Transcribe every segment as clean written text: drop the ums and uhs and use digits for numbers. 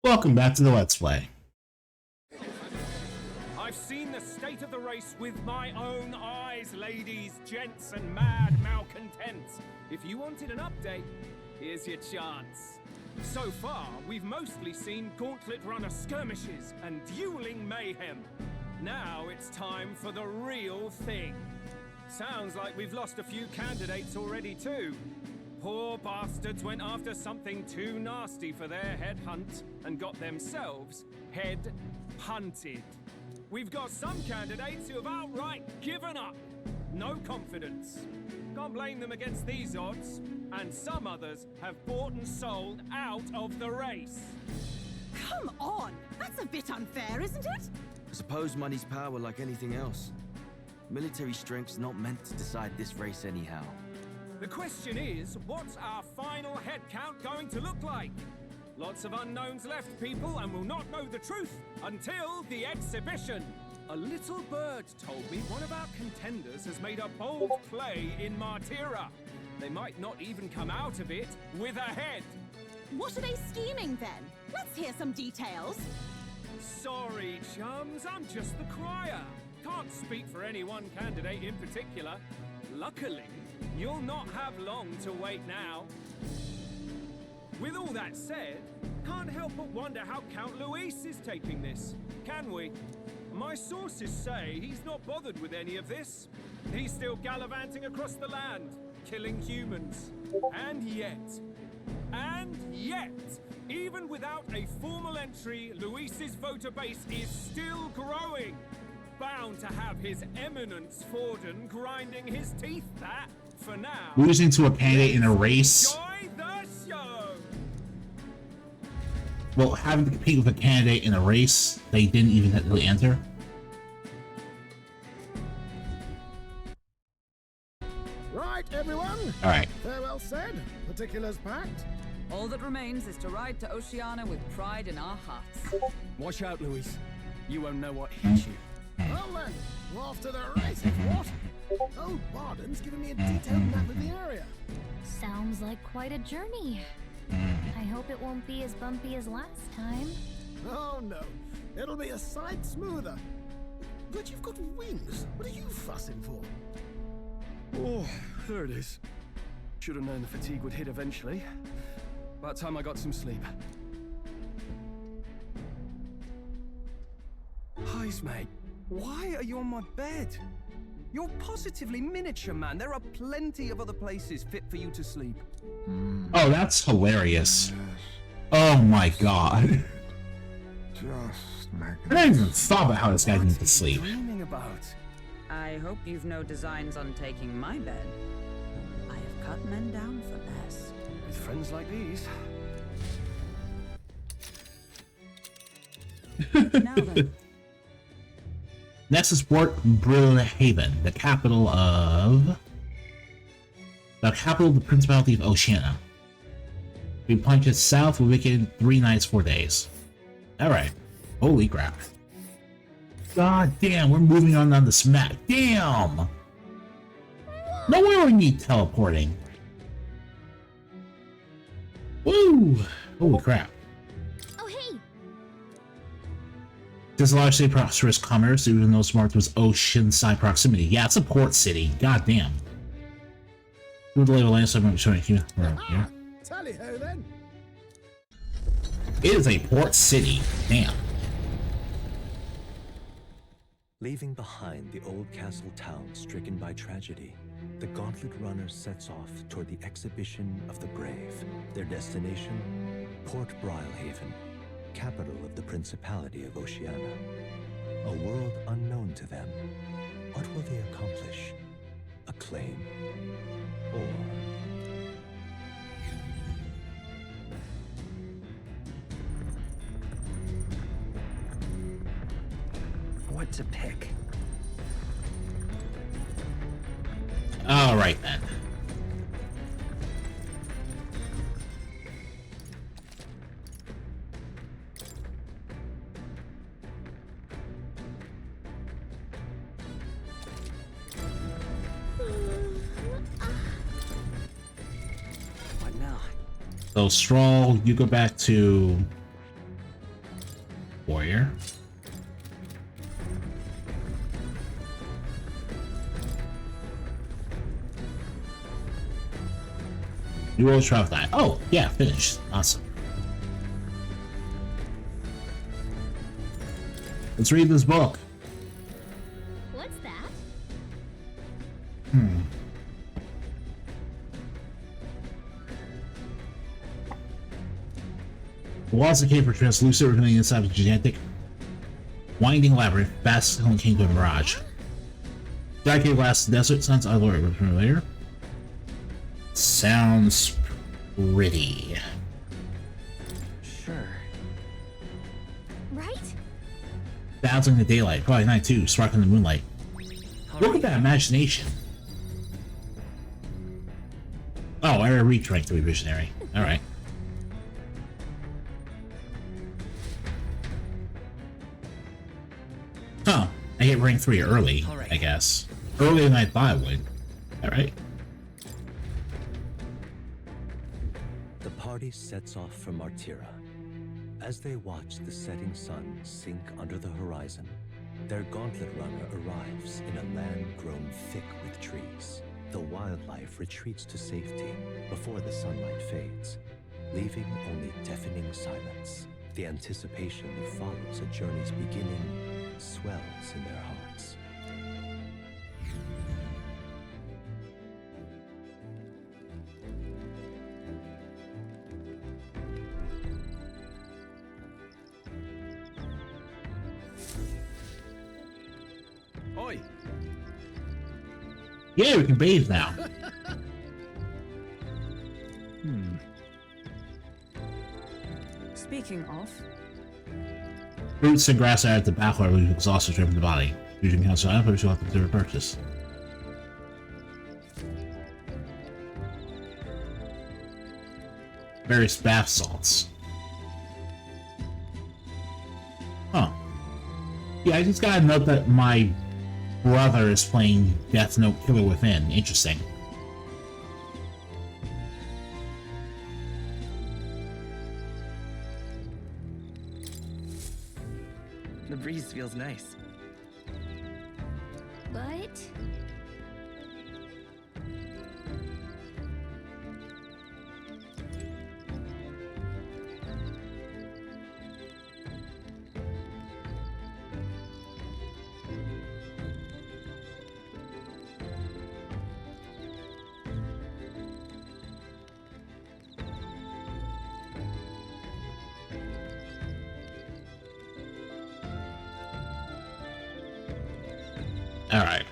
Welcome back to the Let's Play. I've seen the state of the race with my own eyes, ladies, gents, and mad malcontents. If you wanted an update, here's your chance. So far, we've mostly seen gauntlet runner skirmishes and dueling mayhem. Now it's time for the real thing. Sounds like we've lost a few candidates already too. Poor bastards went after something too nasty for their head hunt and got themselves head hunted. We've got some candidates who have outright given up. No confidence. Can't blame them against these odds. And some others have bought and sold out of the race. Come on! That's a bit unfair, isn't it? I suppose money's power like anything else. Military strength's not meant to decide this race anyhow. The question is, what's our final head count going to look like? Lots of unknowns left, people, and we'll not know the truth until the exhibition. A little bird told me one of our contenders has made a bold play in Martira. They might not even come out of it with a head. What are they scheming then? Let's hear some details. Sorry, chums, I'm just the crier. Can't speak for any one candidate in particular. Luckily, you'll not have long to wait now. With all that said, can't help but wonder how Count Luis is taking this, can we? My sources say he's not bothered with any of this. He's still gallivanting across the land, killing humans. And yet, even without a formal entry, Luis's voter base is still growing. Bound to have his eminence Forden grinding his teeth, that, for now. Losing to a candidate in a race. Enjoy the show! Well, having to compete with a candidate in a race they didn't even technically enter. Right, everyone. All right. Farewell said. Particulars packed. All that remains is to ride to Oceania with pride in our hearts. Watch out, Luis. You won't know what hits you. Well then, we're off to the race, if what? Old Barden's given me a detailed map of the area. Sounds like quite a journey. I hope it won't be as bumpy as last time. Oh no, it'll be a sight smoother. But you've got wings. What are you fussing for? Oh, there it is. Should have known the fatigue would hit eventually. About time I got some sleep. Highs, mate. Why are you on my bed? You're positively miniature, man. There are plenty of other places fit for you to sleep. Oh, that's hilarious. Oh my god. I didn't even thought about how this guy needs to sleep. Dreaming about? I hope you've no designs on taking my bed. I have cut men down for less. With friends like these. Now then. Next is Port Brilehaven, the capital of the Principality of Oceania. We plunged south, we wicked 3 nights, 4 days. Alright. Holy crap. God damn, we're moving on down this map. Damn! No wonder we need teleporting. Woo! Holy crap. Oh, hey! There's largely prosperous commerce, even though it's marked with oceanside proximity. Yeah, it's a port city. God damn. Through the label landscape, I'm showing you. Yeah. Tally-ho then. It is a port city. Damn. Leaving behind the old castle town stricken by tragedy, the Gauntlet Runner sets off toward the exhibition of the brave. Their destination, Port Brilehaven, capital of the Principality of Oceania. A world unknown to them. What will they accomplish? Acclaim? Or... What to pick? Alright then. What now? So Stroll, you go back to warrior. You always try with that. Oh, yeah, finished. Awesome. Let's read this book. What's that? The walls of the cave are translucent, revealing inside a gigantic, winding labyrinth, vast and came to a mirage. Dark cave lasts the desert, sounds familiar. Sounds pretty. Sure. Right? Dazzling the daylight, probably night too, sparkling in the moonlight. Look at that imagination. Oh, I reached rank to be visionary. Alright. Huh. I hit rank 3 early, I guess. Earlier than I thought I would. Alright. The party sets off for Martira. As they watch the setting sun sink under the horizon, their gauntlet runner arrives in a land grown thick with trees. The wildlife retreats to safety before the sunlight fades, leaving only deafening silence. The anticipation that follows a journey's beginning swells in their hearts. Oi! Yeah, we can bathe now. Speaking of, Fruits and grass added to battle are leaving exhausted from the body. Using council items, you'll have to consider purchase. Various bath salts. Huh. Yeah, I just gotta note that my brother is playing Death Note Killer Within. Interesting. The breeze feels nice. But Alright.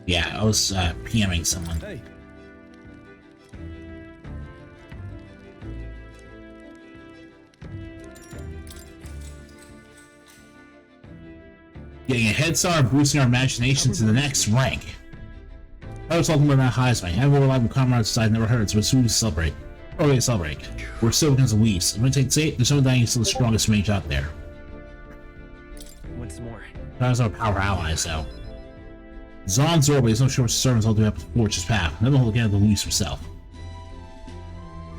Yeah, I was PMing someone. Hey. Getting a head start and boosting our imagination to the next rank. I was talking about that highs, man. Have a reliable comrades side never hurts, but soon to celebrate. Oh, wait, celebrate. We're still against the Leafs. I'm gonna take say there's no dying still the strongest mage out there. Once more. That our power allies, though. Zon Zorba is no short servants all do have to forge his path. Never look at the Leafs himself.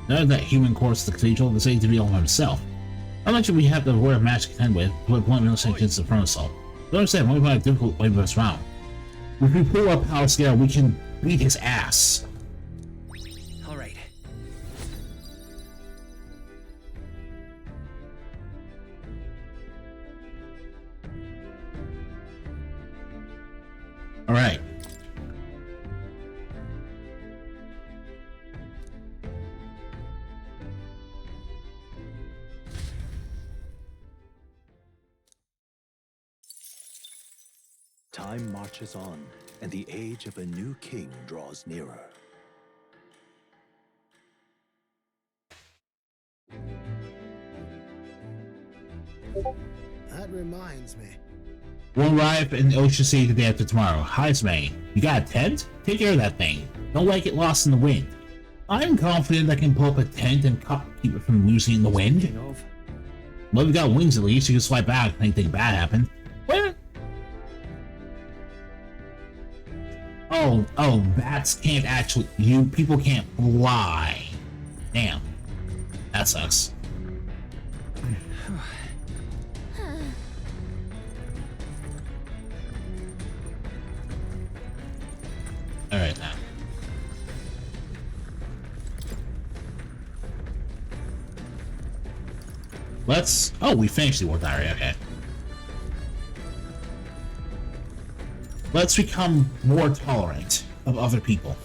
None of that human course the cathedral is able to be all himself. How much do we have the warrior match to contend with? Put point middle sanctions the front assault. Don't understand, only by a difficult way of us round. If we pull our power scale, we can beat his ass. All right. Alright. Time marches on, and the age of a new king draws nearer. That reminds me. We'll arrive in Ocean City the day after tomorrow. Hi, May. You got a tent? Take care of that thing. Don't let it get lost in the wind. I'm confident I can pull up a tent and keep it from losing in the wind. Well, we got wings at least. You can fly back if anything bad happened. What? Oh, bats can't actually. People can't fly. Damn. That sucks. Alright now. Let's... Oh, we finished the war diary, okay. Let's become more tolerant of other people.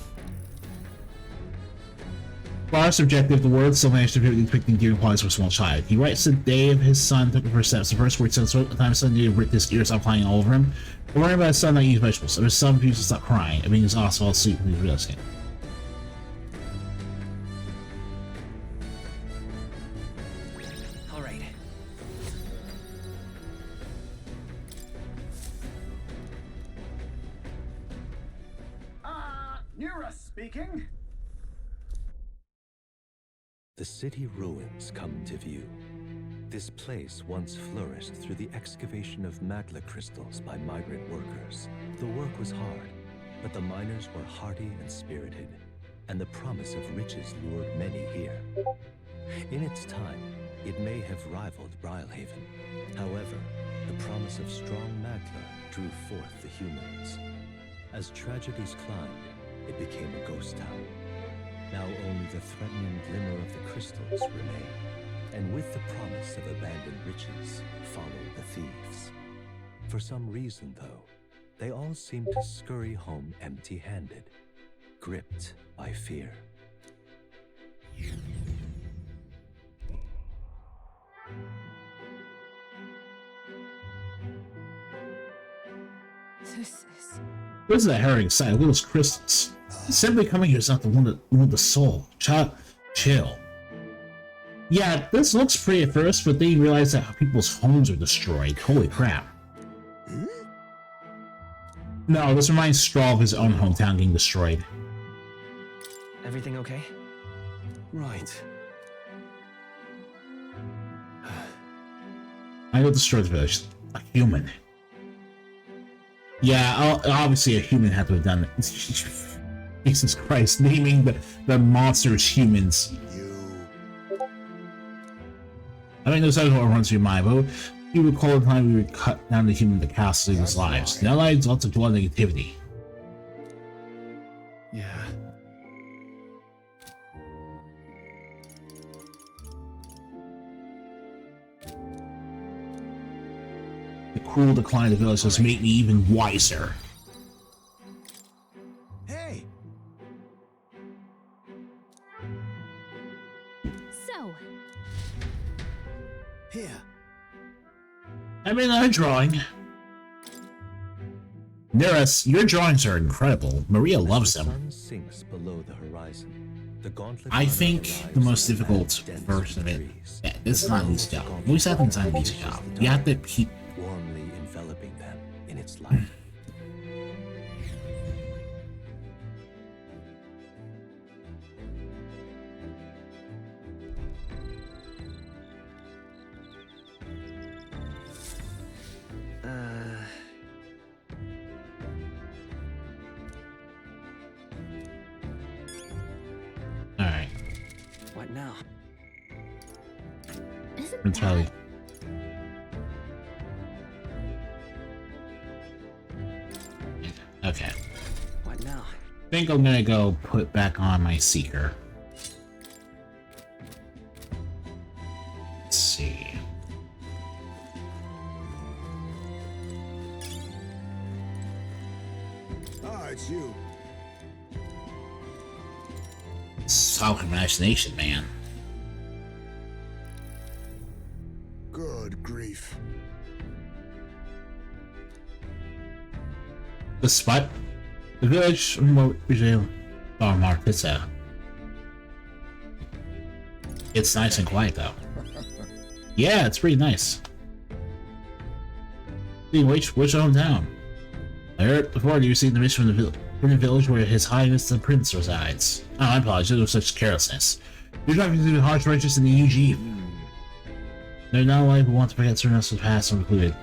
Bar's objective, the world still managed to depicting dear qualities for a small child. He writes the day of his son took the first steps. The first word said, so the time Sunday ripped his ears out flying all over him. But worrying about his son not eating vegetables. So his son refused to stop crying. I mean, he was also fall asleep when he was realizing it. Speaking. The city ruins come to view. This place once flourished through the excavation of magma crystals by migrant workers. The work was hard, but the miners were hardy and spirited, and the promise of riches lured many here. In its time, it may have rivaled Brilehaven. However, the promise of strong magma drew forth the humans. As tragedies climbed, it became a ghost town. Now only the threatening glimmer of the crystals remain, and with the promise of abandoned riches followed the thieves. For some reason, though, they all seem to scurry home empty-handed, gripped by fear. What is that herring sight? Look at those crystals. Simply coming here is not the one that want the soul. Chill. Yeah, this looks pretty at first, but then you realize that people's homes are destroyed. Holy crap. No, this reminds Straw of his own hometown getting destroyed. Everything okay? Right. I know destroyed the village. A human. Yeah, obviously a human had to have done it. Jesus Christ, naming the monsters humans. I mean, those are what runs through your mind, but you recall the time we would cut down the human to cast his lives. Now lives lots of negativity. Yeah. The cruel decline of the village has made me even wiser. Hey. So. Here. I mean, I'm drawing. Neris, your drawings are incredible. Maria loves them. The sun sinks below the horizon. The gauntlet I think the most difficult version of it. Yeah, this is not an easy job. At least I think it's not an easy job. You have to keep warmly enveloping them in its light. Alright. What now? Mentality. Okay. What now? I think I'm gonna go put back on my Seeker. Let's see. Ah, it's you. Solid imagination, man. Good grief. The spot, the village, remote museum, Mark. It's nice and quiet though. Yeah, it's pretty nice. Which hometown? I heard before you received the mission from the village where His Highness the Prince resides. Oh, I apologize, it was such carelessness. You're driving through the harsh righteous in the UG. They're not alive who want to forget certain else's past included.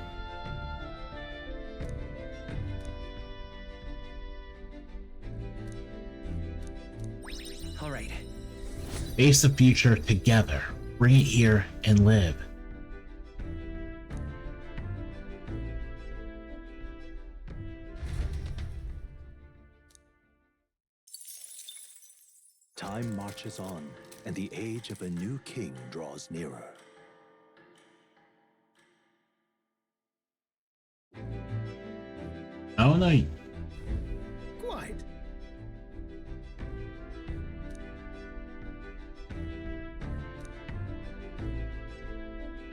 All right. Face the future together. Bring it here and live. Time marches on, and the age of a new king draws nearer. Oh no. Quite.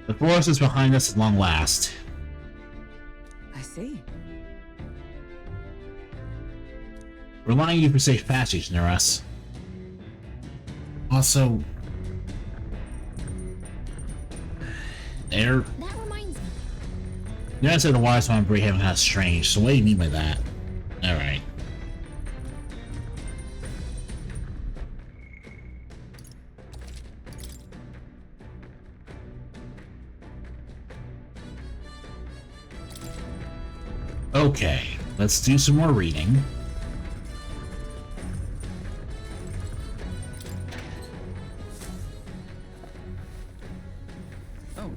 The forest is behind us at long last. I see. Relying on you for safe passage near us. Also, there. That reminds me. You guys said the water spawn in Brilehaven kind of strange, so what do you mean by that? Alright. Okay, let's do some more reading. Oh.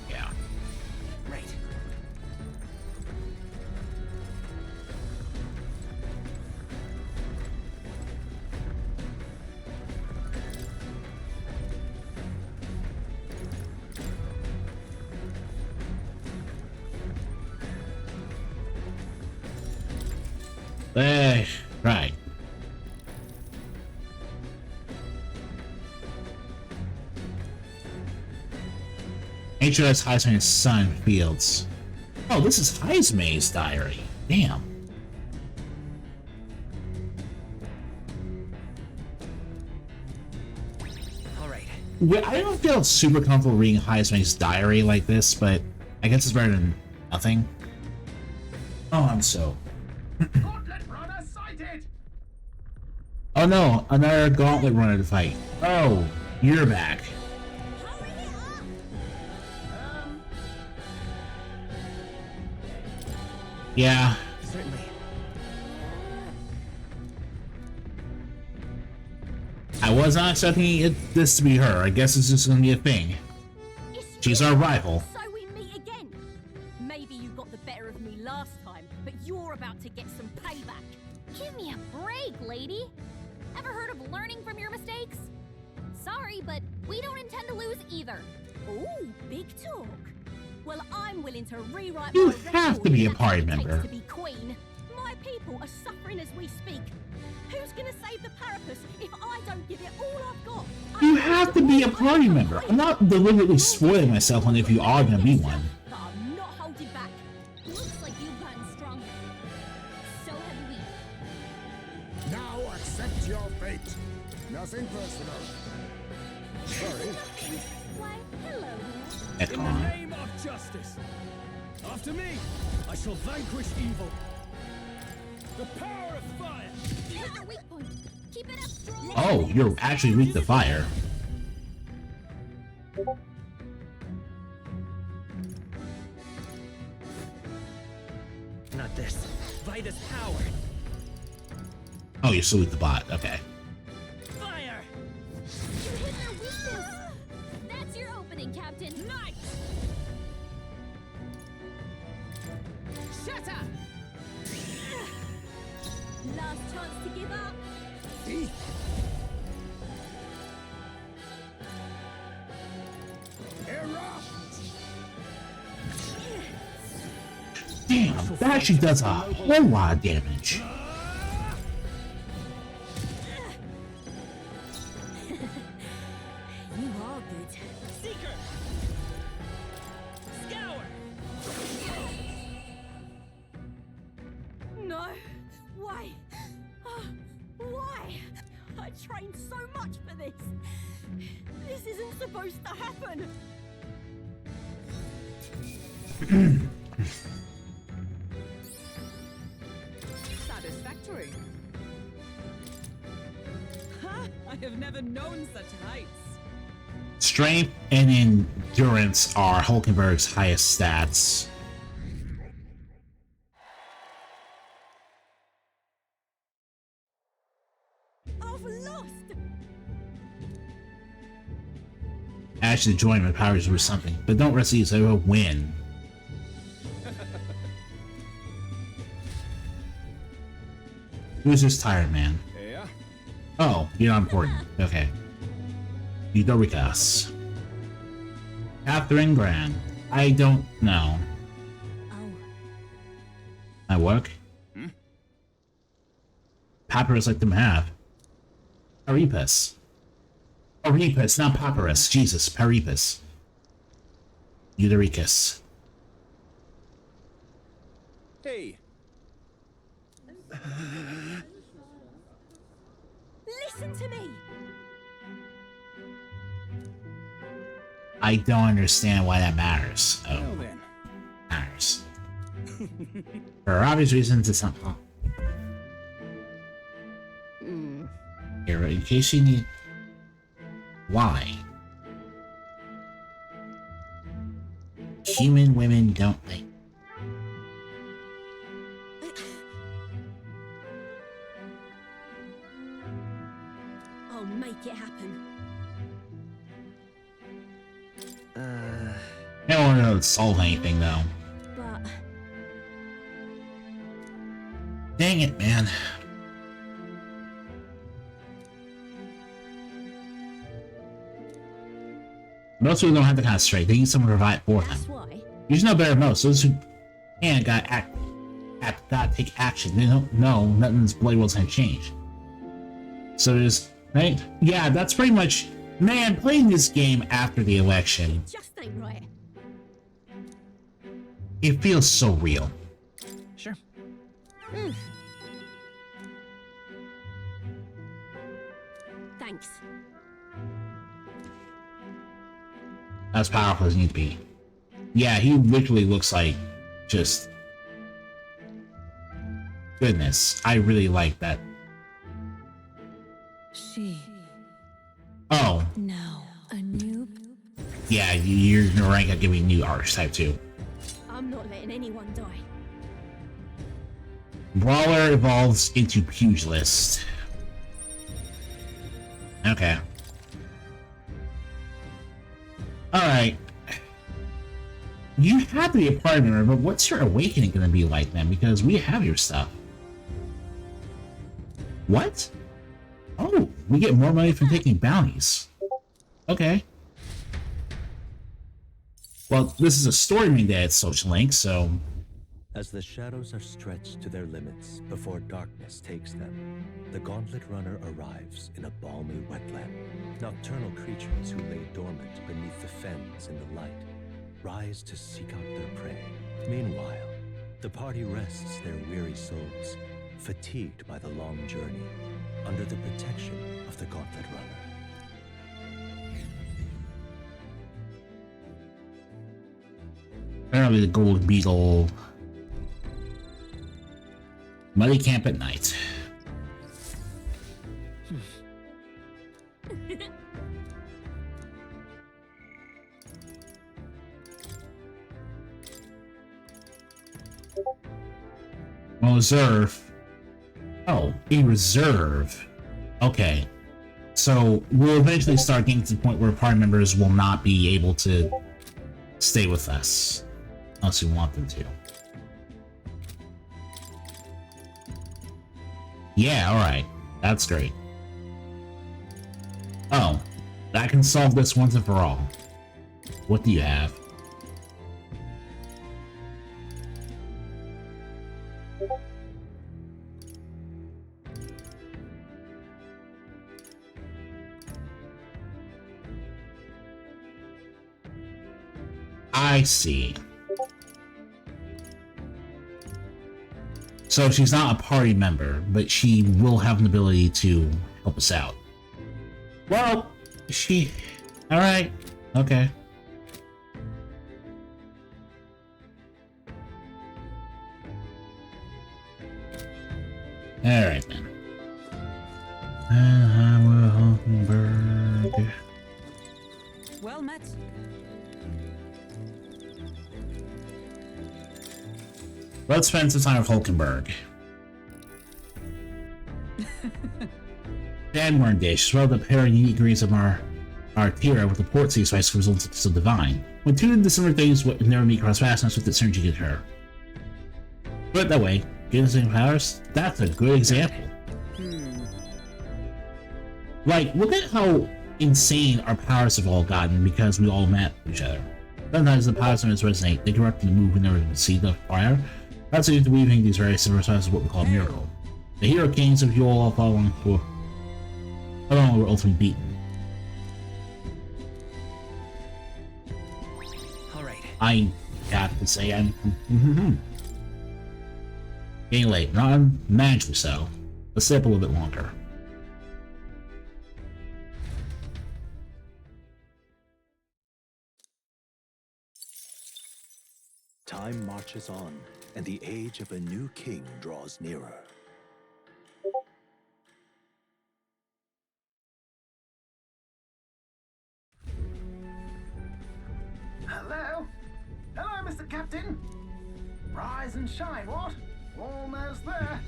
Yeah. Right. Right. HOS Heisman's son fields. Oh, this is Heisman's diary. Damn. All right. I don't feel super comfortable reading Heisman's diary like this, but I guess it's better than nothing. Oh, I'm so. Gauntlet runner sighted! Oh no, another gauntlet runner to fight. Oh, you're back. Yeah. Certainly. I was not expecting this to be her. I guess it's just gonna be a thing. She's our rival. So we meet again. Maybe you got the better of me last time, but you're about to get some payback. Give me a break, lady. Ever heard of learning from your mistakes? Sorry, but we don't intend to lose either. Ooh, big talk. Well, I'm willing to rewrite You my have record to be if a that's party what it takes member. to be queen. My people are suffering as we speak. Who's gonna save the Parapus if I don't give it all I've got? You have to be a party member. I'm not deliberately spoiling myself on if you are gonna be one. But I'm not holding back. Looks like you've gotten stronger. So have we. Now accept your fate. Nothing personal. Sorry. Why, hello there. In the name of justice, after me, I shall vanquish evil. The power of fire. Hit your weak point. Keep it up strong. Oh, you're actually weak to fire. Not this. Vida's power. Oh, you're still weak to bot. Okay. Fire. You hit their weakness. That's your opening, Captain. Light. Shatter! Last chance to give up. Damn, that actually does a whole lot of damage. You are good. Seeker. Scour. No. Why? Why? I trained so much for this. This isn't supposed to happen. Satisfactory. Ha! I have never known such heights. Strength and endurance are Hulkenberg's highest stats. I've lost. Actually, join my powers or something, but don't rest these. I will win. Who's this tired man? Yeah. Oh, you're not important. Okay. Eudoricus. Catherine Grand. I don't know. Oh. My work? Papyrus let them have. Peripas. Peripas, not papyrus. Jesus, Peripas. Eudoricus. Hey. Listen to me. I don't understand why that matters. Oh, Well then. matters. For obvious reasons, it's not. Oh. Here, in case you need. Why? Human women don't like. I'll make it happen. I don't want to solve anything, though. But Dang it, man. Most people don't have the kind of strength. They need someone to provide for them. that's why. You should know better than most. Those who can gotta take action. They don't know nothing's bloody world's gonna change. So there's right? Yeah, that's pretty much man playing this game after the election. Just ain't right. It feels so real. Sure. Thanks. As powerful as he needs to be. Yeah, he literally looks like just goodness. I really like that. She. Oh, No. A new. yeah, you're right. I'll give you a new archetype too. I'm not letting anyone die. Brawler evolves into pugilist. Okay. Alright. You have to be a party member, but what's your awakening gonna be like then? Because we have your stuff. What? Oh, we get more money from taking bounties. Okay. Well, this is a story main day at Social Link, so... As the shadows are stretched to their limits before darkness takes them, the Gauntlet Runner arrives in a balmy wetland. Nocturnal creatures who lay dormant beneath the fens in the light rise to seek out their prey. Meanwhile, the party rests their weary souls, fatigued by the long journey, under the protection of the Gauntlet Runner. Apparently the Gold Beetle... Muddy camp at night. Well, reserve. Oh, a reserve. Okay. So we'll eventually start getting to the point where party members will not be able to stay with us. Unless we want them to. Yeah, alright. That's great. Oh, I can solve this once and for all. What do you have? I see. So she's not a party member, but she will have an ability to help us out. Well, she... Alright. Okay. Alright then. I'm a hummingbird. Let's spend some time with Hulkenberg. Danmorn dish, well the pair of unique degrees of our Tira with the port sea spice results so divine. When two of the similar things would never meet cross paths with the synergy get her. Put it that way, getting the same powers, that's a good example. Like, look at how insane our powers have all gotten because we all met each other. Sometimes the powers don't resonate, they directly move we never even see the prior. That's due to weaving these very similar styles of what we call a miracle. The hero kings of you all following were ultimately beaten. Alright. I have to say I'm getting late, not manageably so. Let's stay up a little bit longer. Time marches on, and the age of a new king draws nearer. Hello? Hello, Mr. Captain? Rise and shine, what? Almost there.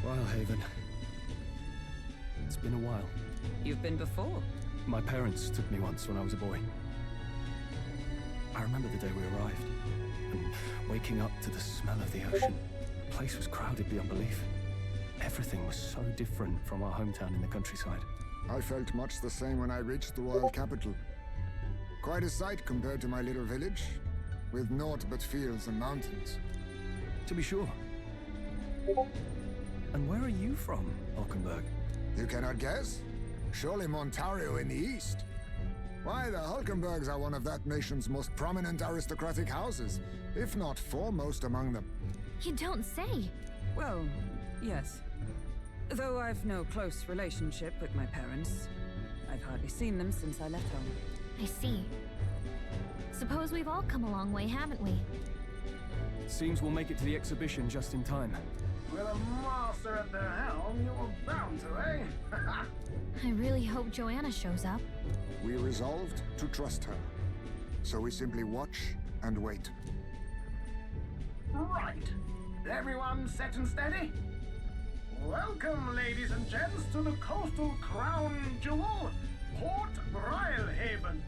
Brilehaven. It's been a while. You've been before. My parents took me once when I was a boy. I remember the day we arrived, and waking up to the smell of the ocean. The place was crowded beyond belief. Everything was so different from our hometown in the countryside. I felt much the same when I reached the royal capital. Quite a sight compared to my little village, with naught but fields and mountains. To be sure. And where are you from, Hulkenberg? You cannot guess? Surely Montario in the east. Why, the Hulkenbergs are one of that nation's most prominent aristocratic houses, if not foremost among them. You don't say. Well, yes. Though I've no close relationship with my parents, I've hardly seen them since I left home. I see. Suppose we've all come a long way, haven't we? Seems we'll make it to the exhibition just in time. With a master at the helm, you're bound to, eh? I really hope Joanna shows up. We resolved to trust her. So we simply watch and wait. Right. Everyone set and steady? Welcome, ladies and gents, to the coastal crown jewel, Port Brilehaven.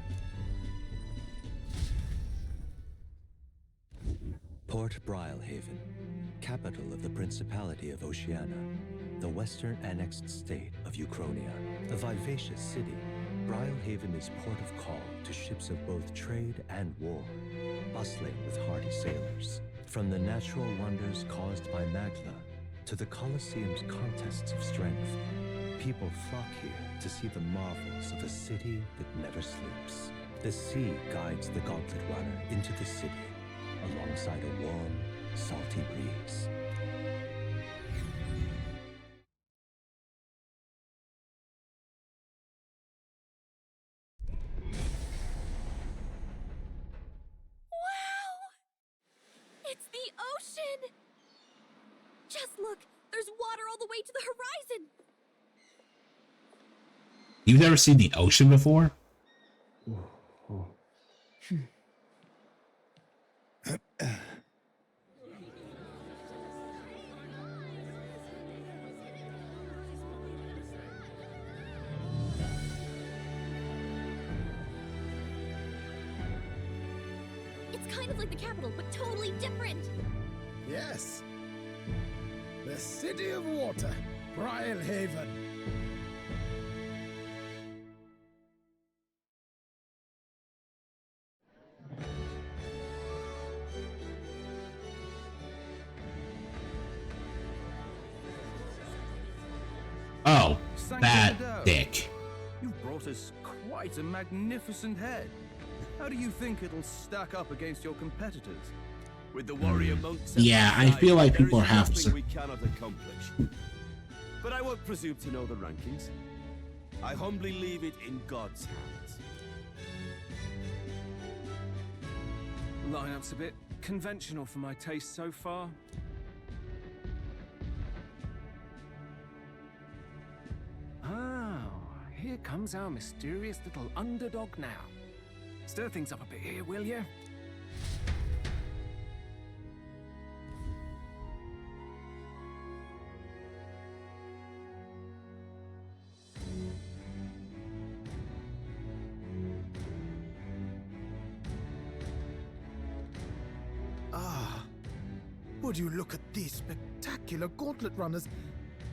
Port Brilehaven, capital of the Principality of Oceania, the western annexed state of Uchronia. A vivacious city, Brilehaven is port of call to ships of both trade and war, bustling with hardy sailors. From the natural wonders caused by Magla to the Colosseum's contests of strength, people flock here to see the marvels of a city that never sleeps. The sea guides the Gauntlet Runner into the city, alongside a warm, salty breeze. Wow! It's the ocean! Just look, there's water all the way to the horizon! You've never seen the ocean before? It's kind of like the capital, but totally different! Yes. The City of Water, Brilehaven. Oh, Sank that the dough. dick. You've brought us quite a magnificent head. How do you think it'll stack up against your competitors? With the warrior monks at Yeah, my I side, feel like there people is are half nothing we cannot accomplish. But I won't presume to know the rankings. I humbly leave it in God's hands. Lineup's a bit conventional for my taste so far. Oh, here comes our mysterious little underdog now. Stir things up a bit here, will you? Ah, would you look at these spectacular gauntlet runners?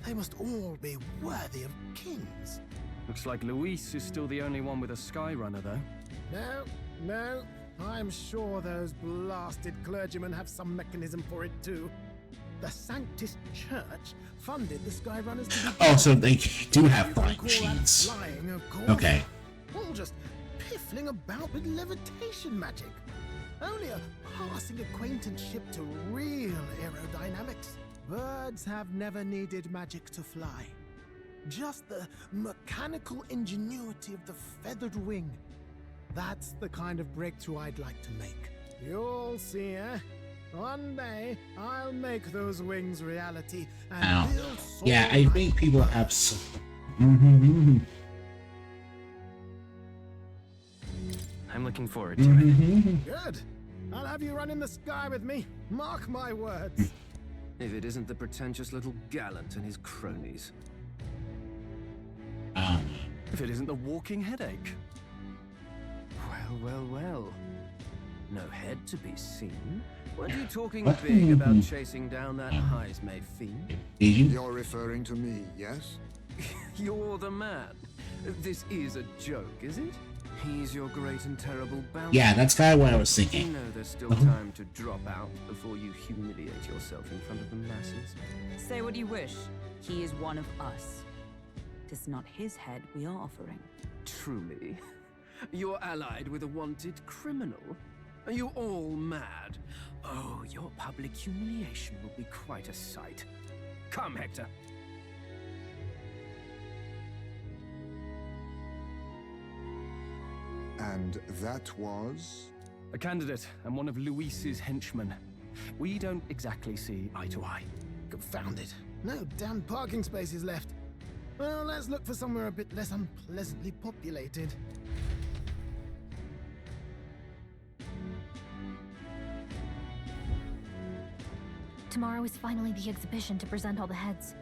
They must all be worthy of kings. Looks like Luis is still the only one with a sky runner, though. No, I'm sure those blasted clergymen have some mechanism for it too. The Sanctus Church funded the Skyrunners to be... Oh, so they do have flying call that machines. flying, of course. Okay. All just piffling about with levitation magic. Only a passing acquaintanceship to real aerodynamics. Birds have never needed magic to fly. Just the mechanical ingenuity of the feathered wing. That's the kind of breakthrough I'd like to make. You'll see, eh? One day, I'll make those wings reality and build soul. Yeah, I think people have some... I'm looking forward to it. Good. I'll have you run in the sky with me. Mark my words. If it isn't the pretentious little gallant and his cronies. If it isn't the walking headache. Well. No head to be seen. Weren't you talking big about chasing down that Heismay fiend? You're referring to me, yes? You're the man. This is a joke, is it? He's your great and terrible bounty. Yeah, that's kind of what I was thinking. You know there's still time to drop out before you humiliate yourself in front of the masses. Say what you wish. He is one of us. Tis not his head we are offering. Truly? You're allied with a wanted criminal? Are you all mad? Oh, your public humiliation will be quite a sight. Come, Hector. And that was? A candidate and one of Luis's henchmen. We don't exactly see eye to eye. Confound it. No damn parking spaces left. Well, let's look for somewhere a bit less unpleasantly populated. Tomorrow is finally the exhibition to present all the heads.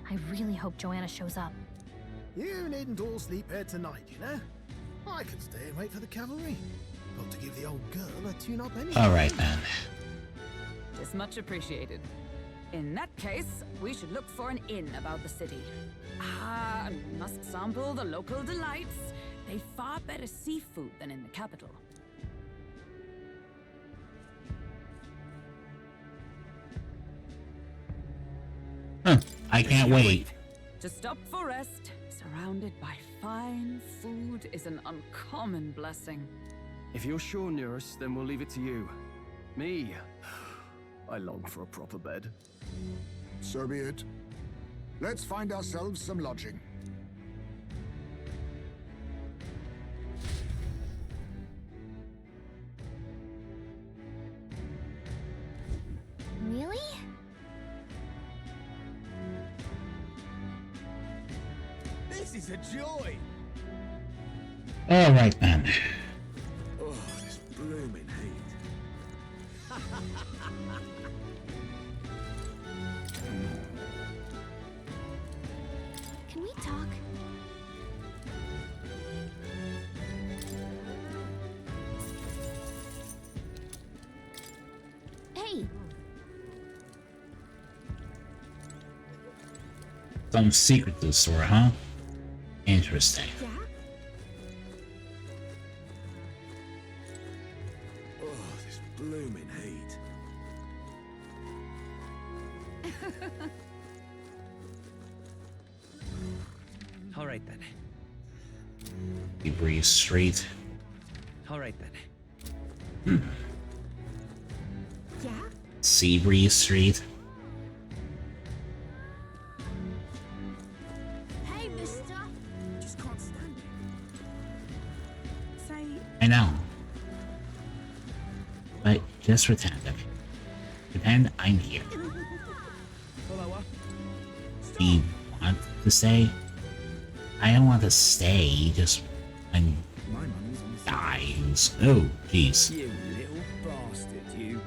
I really hope Joanna shows up. You needn't all sleep here tonight, you know? I can stay and wait for the cavalry. Got to give the old girl a tune-up anyway. Alright, man. Tis much appreciated. In that case, we should look for an inn about the city. And we must sample the local delights. They've far better seafood than in the capital. I can't wait. To stop for rest, surrounded by fine food, is an uncommon blessing. If you're sure, Neurus, then we'll leave it to you. Me, I long for a proper bed. So be it. Let's find ourselves some lodging. Really? This is a joy! Alright, then. Oh, this blooming heat. Can we talk? Hey! Some secret to the store, huh? Interesting. Yeah? Oh, this blooming heat. All right then. He breathes straight. All right then. Yeah? Sea breeze street. Hey, mister. Just can't stand it. Say, I know. But just pretend, okay? Pretend I'm here. Do you want to stay? I don't want to stay, just I'm dying. things. Oh, jeez. You little bastard, you.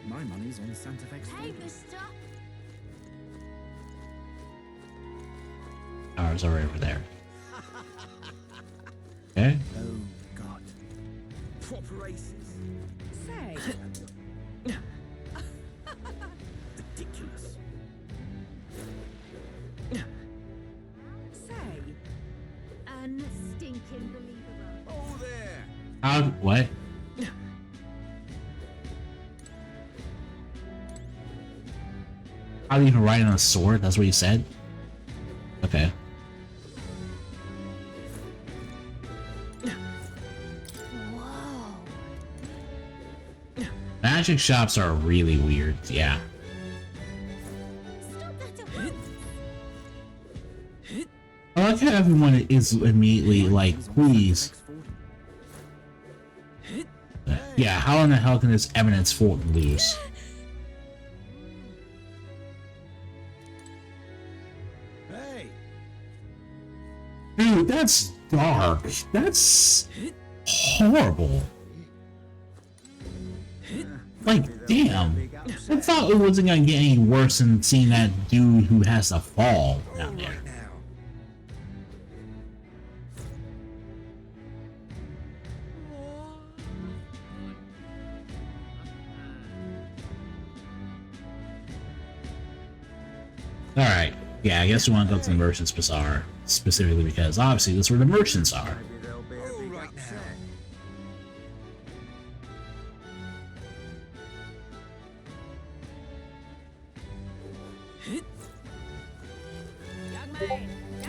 My money's on Santa Fe. Hey, mister. Ours are over there. Okay. Oh, God. Proper races. Say, Ridiculous. say. Unstinking believable. Oh, there. How? What? How do you even ride on a sword? That's what you said? Okay. Whoa. Magic shops are really weird, yeah. Stop that at once. I like how everyone is immediately like, please. Yeah, how in the hell can this eminence fort lose? Hey. Dude, that's dark. That's horrible. Like, damn. I thought it wasn't gonna get any worse than seeing that dude who has to fall down there. Alright, yeah, I guess we want to go to the Merchant's Bazaar, specifically because obviously that's where the merchants are.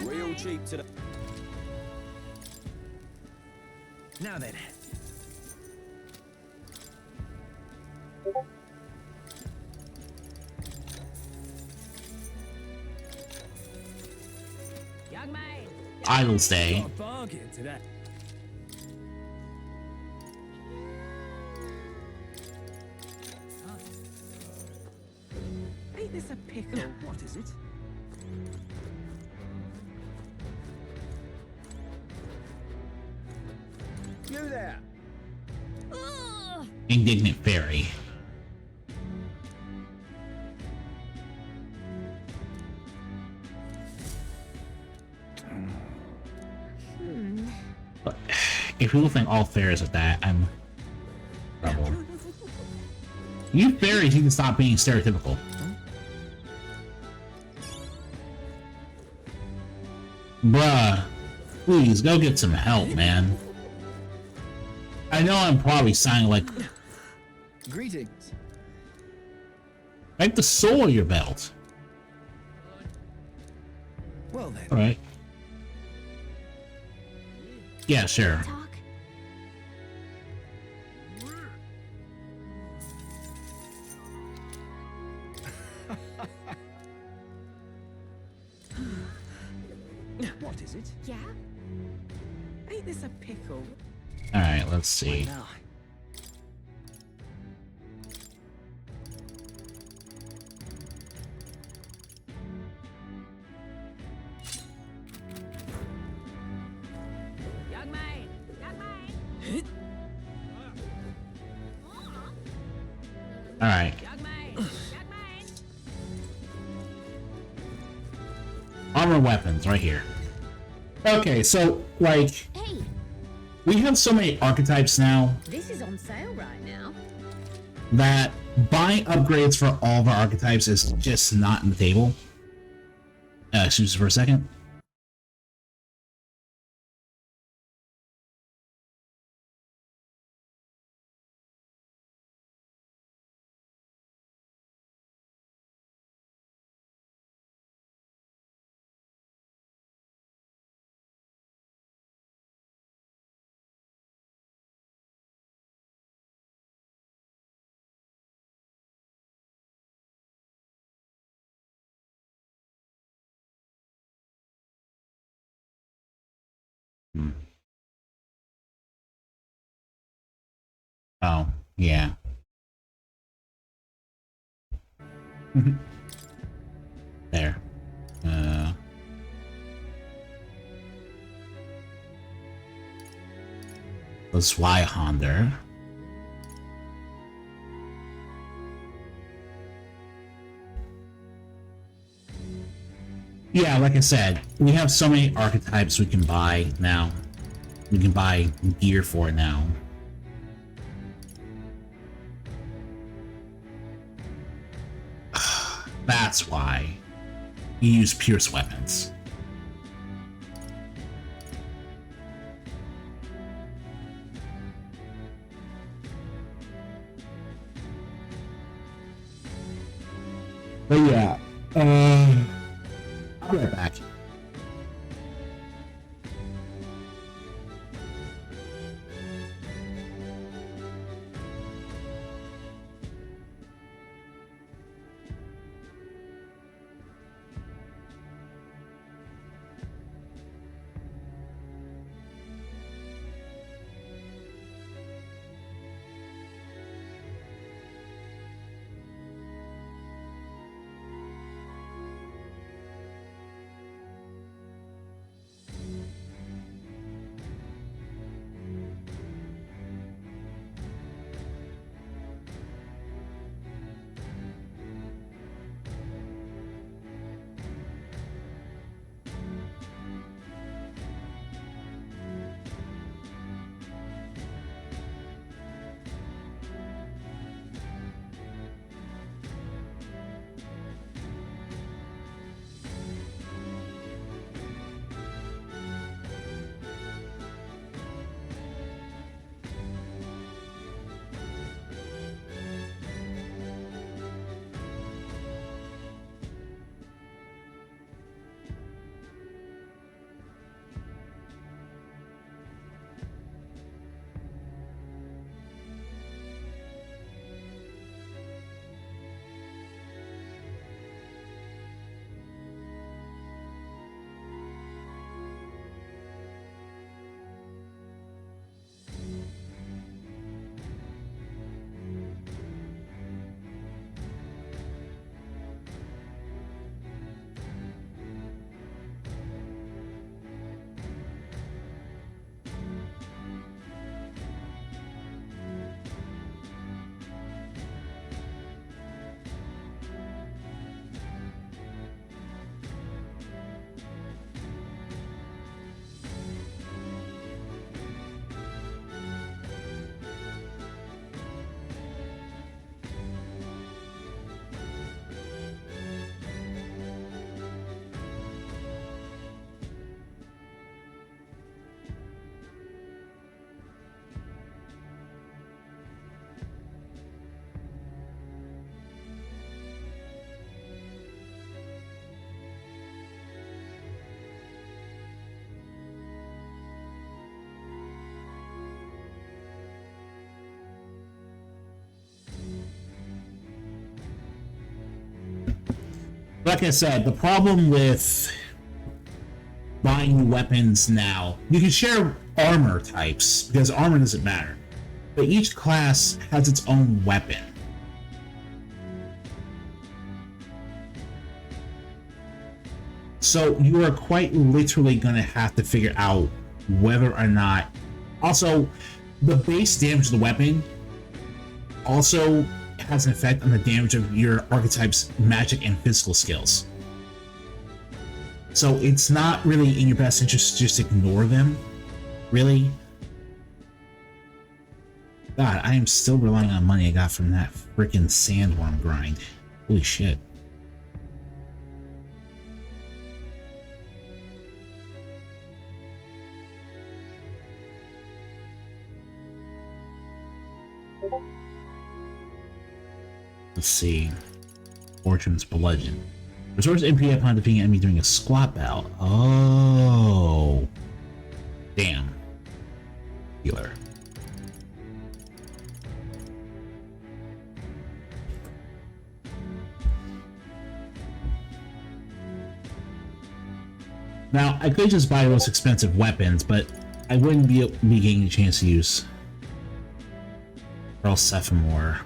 Real cheap today. Now then. Young man. Idle's Day. Got a bargain today. Ain't this a pickle? What is it? You there. Indignant Fairy. But if people think all fairies are that, I'm in trouble. You fairies need to stop being stereotypical. Bruh, please go get some help, man. I know I'm probably sounding like Greetings. the sole of your belt. Well then. Alright. Yeah, sure. Talk. What is it? Yeah? Ain't this a pickle? Alright, let's see. Now. Young man. Young man. Alright. Young man. Young man. Armor weapons, right here. Okay, so, like, Hey, we have so many archetypes now this is on sale right now. that buying upgrades for all of our archetypes is just not on the table. Excuse me for a second. Oh, yeah. There. The Zweihander. Yeah, like I said, we have so many archetypes we can buy now. We can buy gear for it now. That's why you use pierce weapons. But yeah, I'll be right back. Like I said, the problem with buying weapons now, you can share armor types because armor doesn't matter, but each class has its own weapon. So you are quite literally going to have to figure out whether or not... Also, the base damage of the weapon also has an effect on the damage of your archetype's magic and physical skills. So it's not really in your best interest to just ignore them, really. God, I am still relying on money I got from that freaking sandworm grind. Holy shit. Let's see. Fortune's Bludgeon. Restores MP upon defeating enemy during a squat battle. Oh. Damn. Healer. Now, I could just buy the most expensive weapons, but I wouldn't be getting a chance to use Earl Sephamore.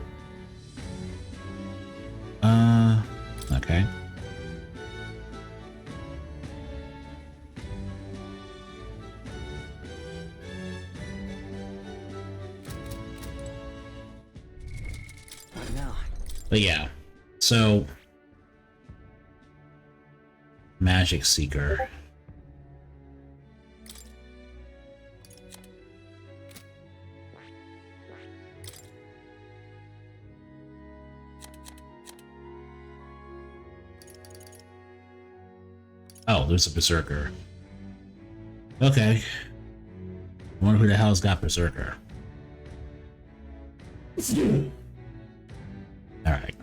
Okay. What now? But yeah, so Magic Seeker. Oh, there's a Berserker. Okay. I wonder who the hell's got Berserker. Alright.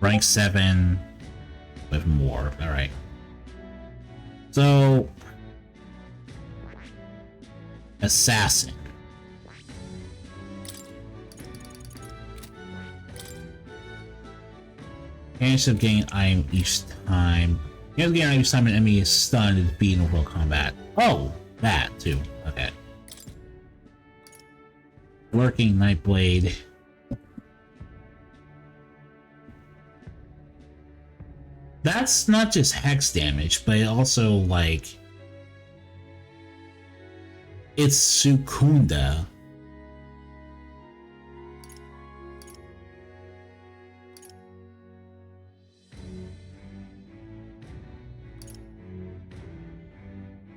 Rank 7 with more. Alright. So Assassin. Chance of getting item each time. Chance of getting item each time an enemy is stunned and defeated in overall combat. Oh, that too. Okay. Lurking Nightblade. That's not just hex damage, but it also, like, it's Sukunda.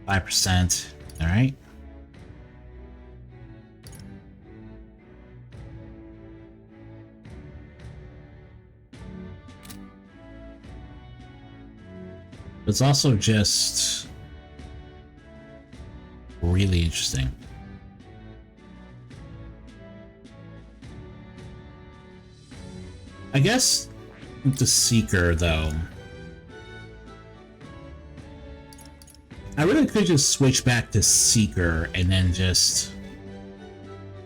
%. All right. It's also just really interesting. I guess the Seeker, though, I really could just switch back to Seeker and then just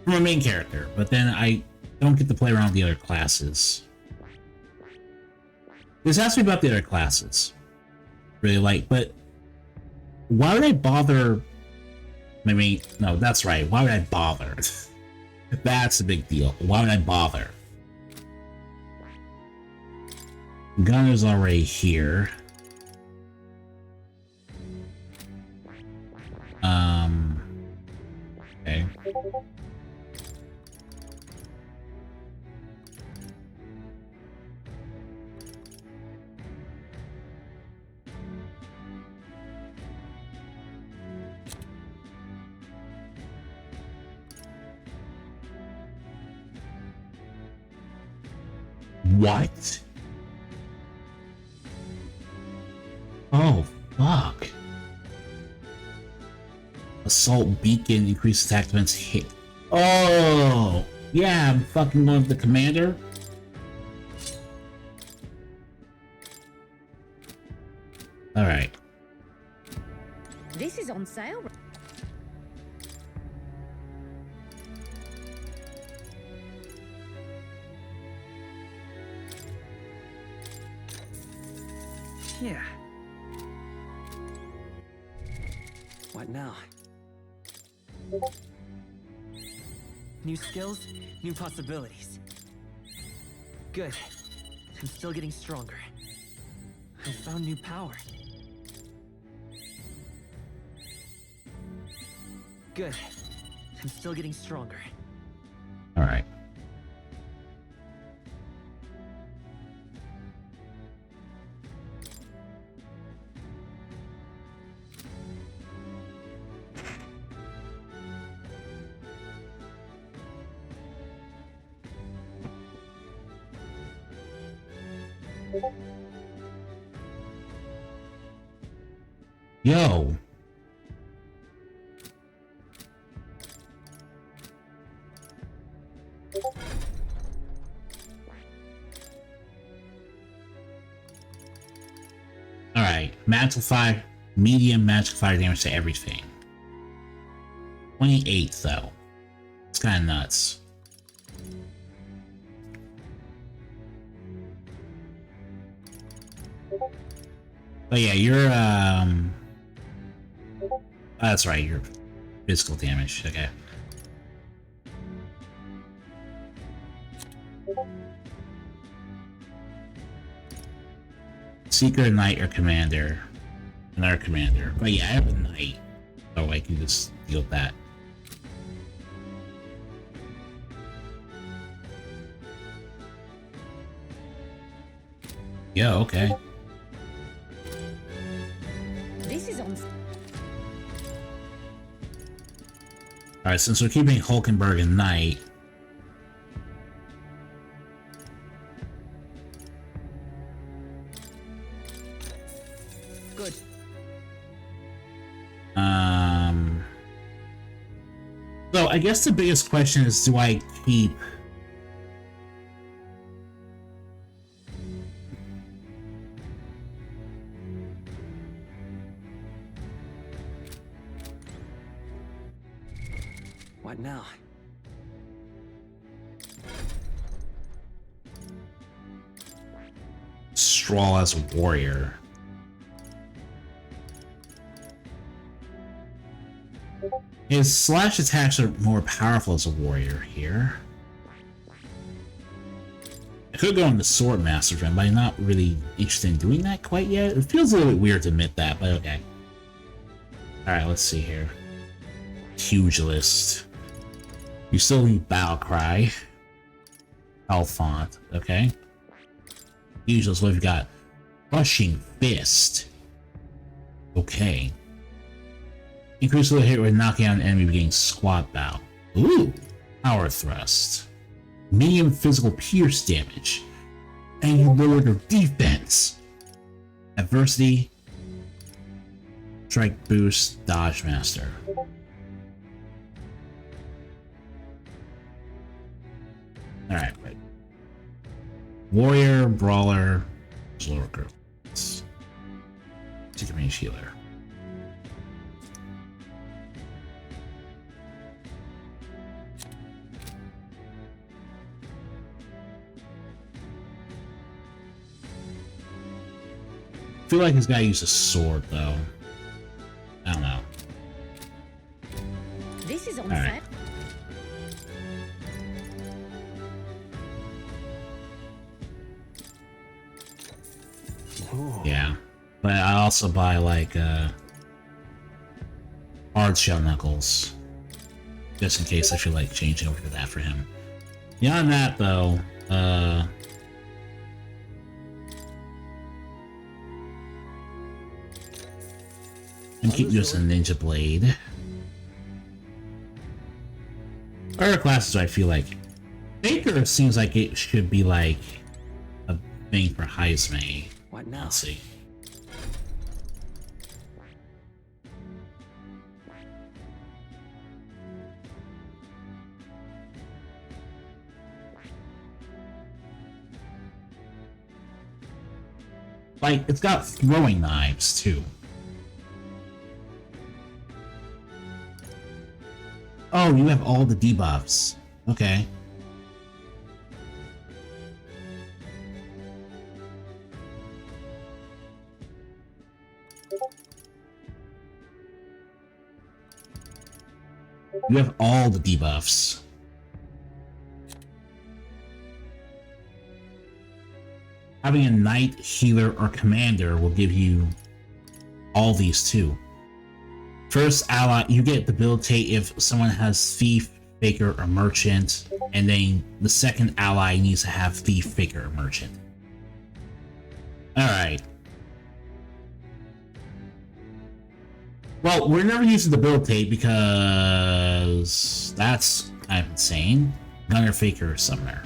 from a main character, but then I don't get to play around with the other classes. This has to be about the other classes. Really like, but why would I bother? I mean, no, that's right. Why would I bother? That's a big deal. Why would I bother? Gunner's already here. Okay. What? Oh, fuck. Assault Beacon, increased attack defense hit. Oh, yeah, I'm fucking going with the commander. Alright. This is on sale. Yeah. What now? New skills, new possibilities. Good. I'm still getting stronger. I found new power. Good. I'm still getting stronger. Alright. Yo. Alright, magical fire, medium magical fire damage to everything. 28 though. It's kinda nuts. But yeah, you're That's right, your physical damage. Okay. Seeker, Knight, or Commander. Another Commander. But yeah, I have a Knight, so I can just deal with that. Yeah, okay. This is on. Alright, since we're keeping Hulkenberg and Knight. Good. So I guess the biggest question is, do I keep What now? Straw as a warrior? His slash attacks are more powerful as a warrior here. I could go into Sword Master Friend, but I'm not really interested in doing that quite yet. It feels a little bit weird to admit that, but okay. Alright, let's see here. Pugilist. You still need Battle Cry. Alphont, okay. Pugilist, what have you got? Crushing Fist. Okay. Increase the hit rate, knocking out an enemy beginning squat bow. Ooh! Power Thrust. Medium physical pierce damage. And you lower their defense. Adversity. Strike boost, Dodge Master. Alright, right. Warrior, Brawler, Lurker. Secret Range Healer. I feel like he's gotta use a sword though. I don't know. This is on Alright. Yeah. But I also buy like hard shell knuckles. Just in case I feel like changing over to that for him. Beyond that though, and keep using Ninja Blade. Other classes I feel like Baker seems like it should be like a thing for Heisme. What now? Let's see. Like, it's got throwing knives, too. Oh, you have all the debuffs. Okay. You have all the debuffs. Having a knight, healer, or commander will give you all these too. First ally, you get debilitate if someone has thief, faker, or merchant, and then the second ally needs to have thief, faker, or merchant. Alright. Well, we're never using debilitate because that's kind of insane. Gunner, faker, or summoner.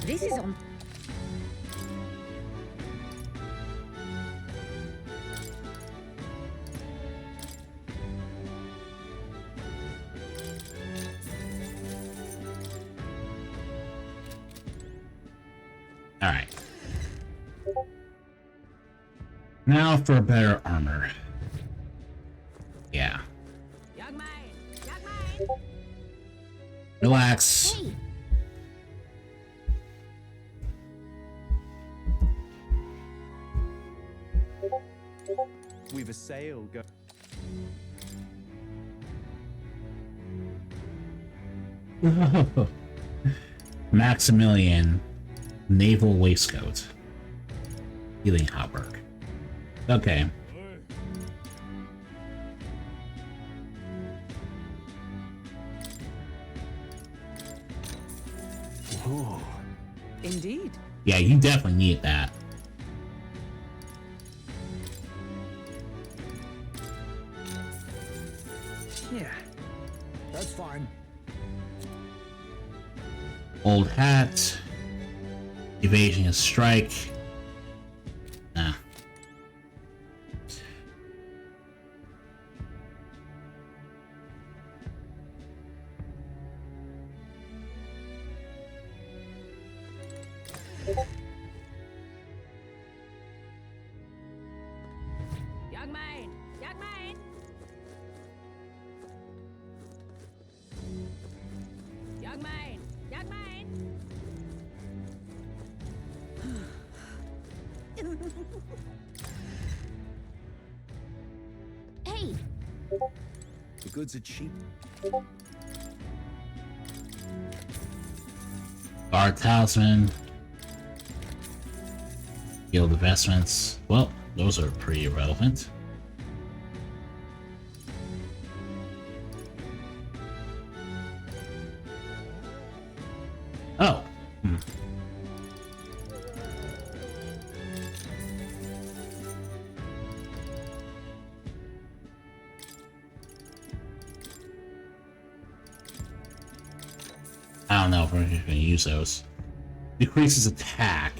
This is on. Alright. Now for better armor. Yeah. Young man, young man. Relax. Hey, We've a sail go. Maximilian Naval Waistcoat. Healing Hauberk. Okay. Whoa. Indeed. Yeah, you definitely need that. Yeah. That's fine. Old hat. Evasion a strike. Nah. Young man! Young man! Young man! Young man! Hey, The goods are cheap. Guard Talisman. Guild investments. Well, those are pretty irrelevant. Oh. I don't know if we're going to use those. Decreases attack.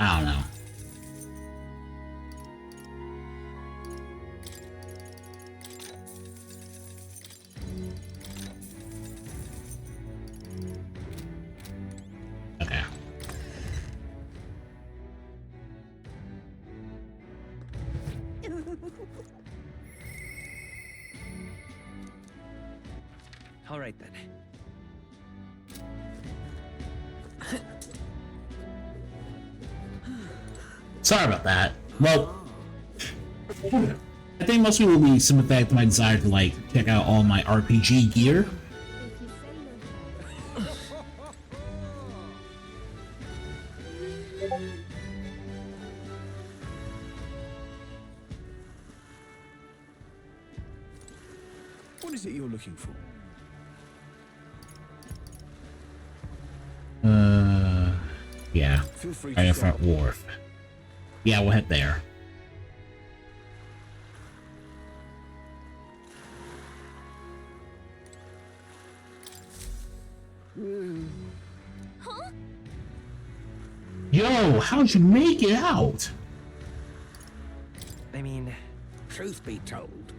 I don't know. Okay. All right then. Sorry about that. Well, I think most people will be sympathetic to my desire to, like, check out all my RPG gear. What is it you're looking for? Yeah. Feel free Right to in front shout. wharf. Yeah, we'll head there. huh? Yo, how'd you make it out? I mean, Truth be told,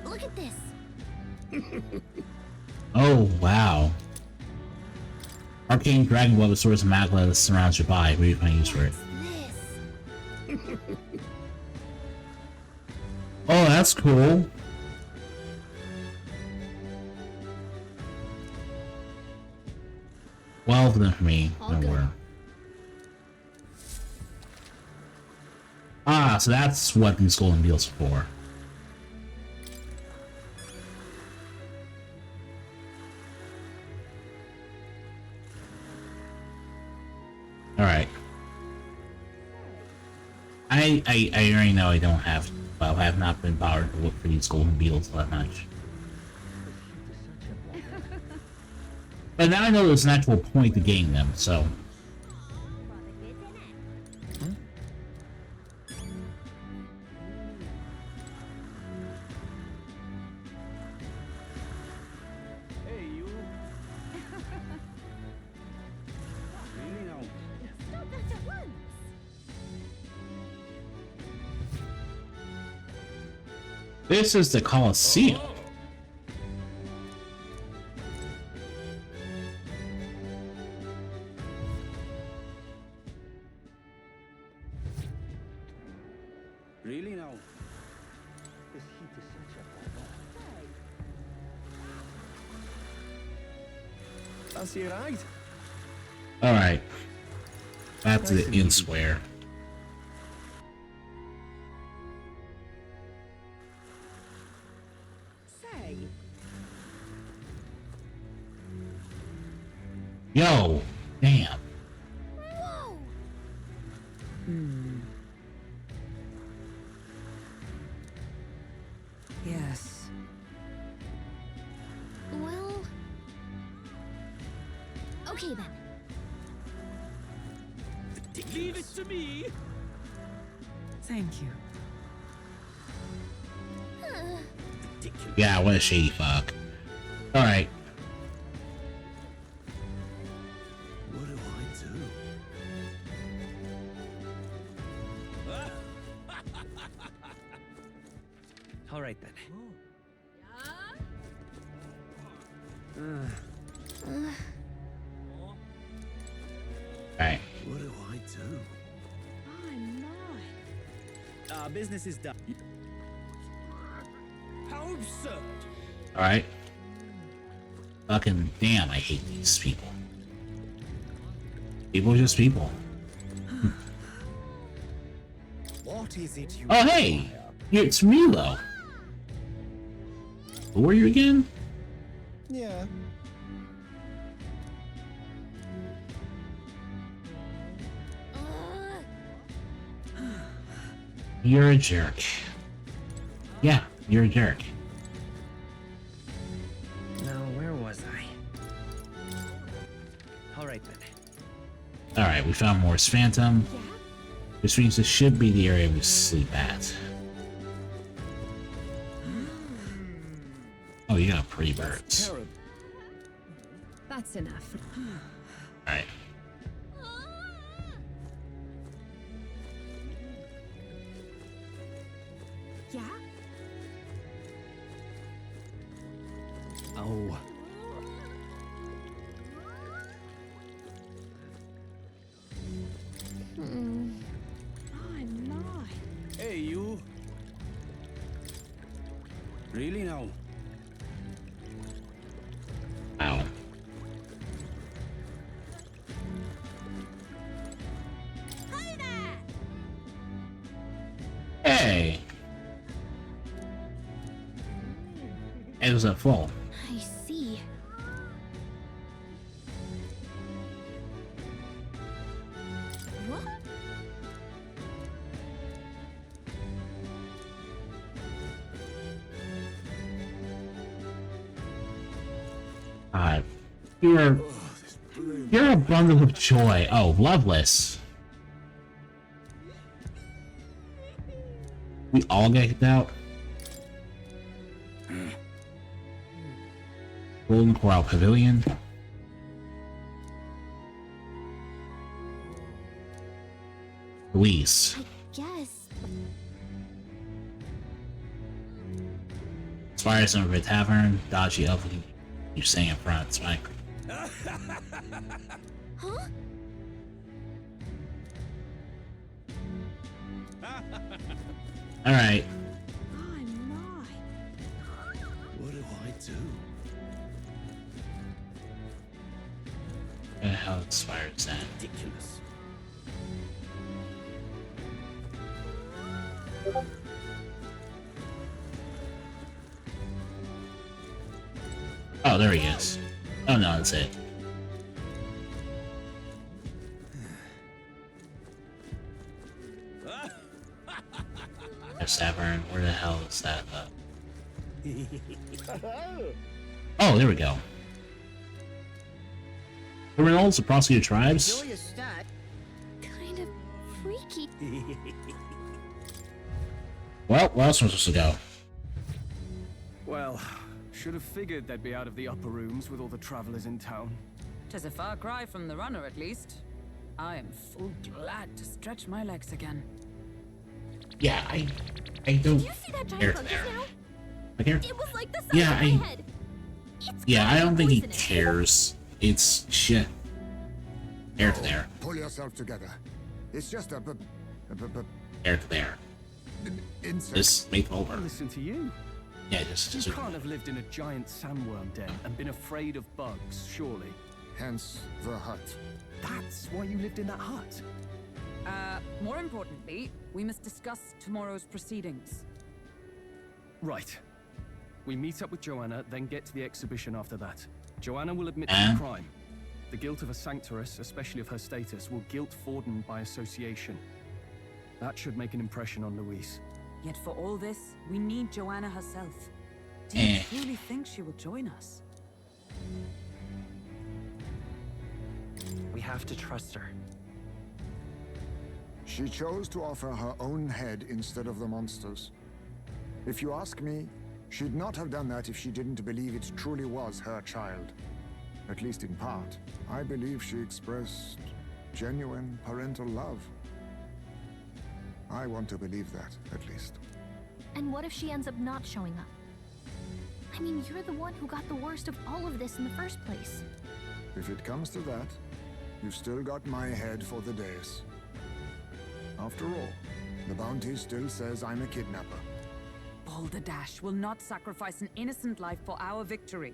Look at this. Oh, wow. Arcane Dragon Web with Swords and Magla that surrounds your body. What are you going to use for it? Oh, that's cool. Well, of them for me. Don't worry. Ah, so that's what these golden deals are for. Alright. I already know I don't have, well, I have not been bothered to look for these golden beetles that much. But now I know there's an actual point to getting them, so... Hey, you. Really now. Stop that at once. This is the Colosseum. Really now? Fancy a ride? Alright. Back to the inn square. Say, Yo! Damn. whoa! Yes. Well... Okay then. Leave it to me. Thank you. Yeah, what a shady fuck. Alright. What do I do? All right then. Alright. What do I do? My, my. Our business is done. How absurd! Alright. Fucking damn, I hate these people. People are just people. What is it you Oh hey! It's Milo. Who are you again? Yeah. You're a jerk. Yeah, you're a jerk. Now, where was I? All right then. Alright, we found Morris Phantom. Which means this should be the area we sleep at. Oh, you got pretty birds. That's enough. Alright. Yeah? Oh. My, my. Hey, you. Really now? Ow. Hi there! Hey! It was at full. I see. What? You're a bundle of joy. Oh, Loveless. We all get kicked out. Golden Coral Pavilion. Luis. Guess. Spires in a tavern. Dodgy elf. You're staying in front. It's fine. Huh? Alright. My, my. What do I do? Where the hell expires that? Ridiculous. Oh, there he is. Oh no, that's it. There's Tavern. Where the hell is that? Oh, there we go. Criminals to prosecute tribes? Kind of freaky. Well, where else am I supposed to go? Well, should have figured they'd be out of the upper rooms with all the travelers in town. 'Tis a far cry from the runner, at least. I am full glad to stretch my legs again. Yeah, I don't Did you see that care giant bug there. just now? I care? It was like the size Yeah, of my head. It's Yeah, I don't think he poisonous. cares. It's shit. Air to there. Pull yourself together. It's just a Air to there. insect. Just make over. Listen to you. Yeah, just You can't have lived in a giant sandworm den and been afraid of bugs, surely. Hence the hut. That's why you lived in that hut. More importantly, we must discuss tomorrow's proceedings. Right. We meet up with Joanna, then get to the exhibition after that. Joanna will admit to the crime. The guilt of a sanctoress, especially of her status, will guilt Forden by association. That should make an impression on Louise. Yet for all this, we need Joanna herself. Do you truly think she will join us? We have to trust her. She chose to offer her own head instead of the monster's. If you ask me, she'd not have done that if she didn't believe it truly was her child. At least in part. I believe she expressed genuine parental love. I want to believe that, at least. And what if she ends up not showing up? I mean, you're the one who got the worst of all of this in the first place. If it comes to that, you've still got my head for the dais. After all, the bounty still says I'm a kidnapper. Balderdash will not sacrifice an innocent life for our victory.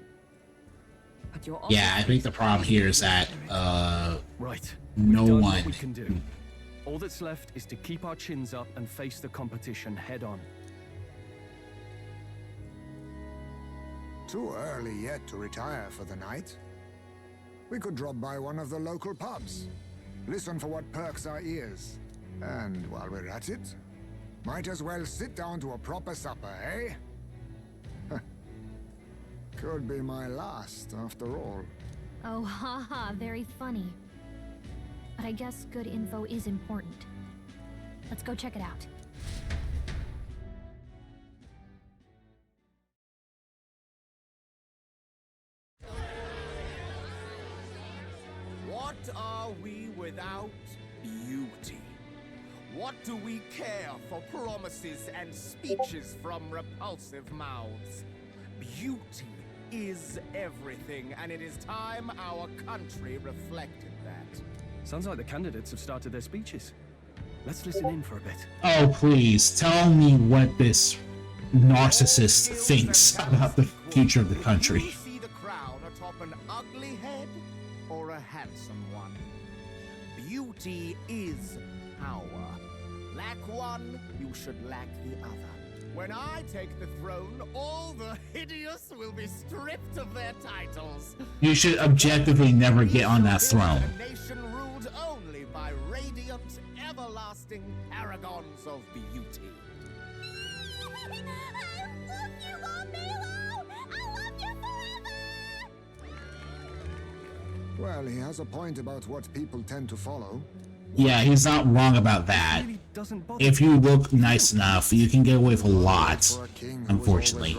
But you're Yeah, I think the problem here is that Right. no We've done one. what we can do. All that's left is to keep our chins up and face the competition head on. Too early yet to retire for the night. We could drop by one of the local pubs. Listen for what perks our ears. And while we're at it, might as well sit down to a proper supper, eh? Could be my last, after all. Oh, haha, very funny. But I guess good info is important. Let's go check it out. What are we without beauty? What do we care for promises and speeches from repulsive mouths? Beauty is everything, and it is time our country reflected that. Sounds like the candidates have started their speeches. Let's listen in for a bit. Oh, please tell me what this narcissist thinks about the future of the country. Do you see the crown atop an ugly head or a handsome one? Beauty is power. Lack one, you should lack the other. When I take the throne, all the hideous will be stripped of their titles. You should objectively never get on that throne. A nation ruled only by radiant, everlasting paragons of beauty. I love you, Milo! I love you forever! Well, he has a point about what people tend to follow. Yeah, he's not wrong about that. If you look nice enough, you can get away with a lot, unfortunately.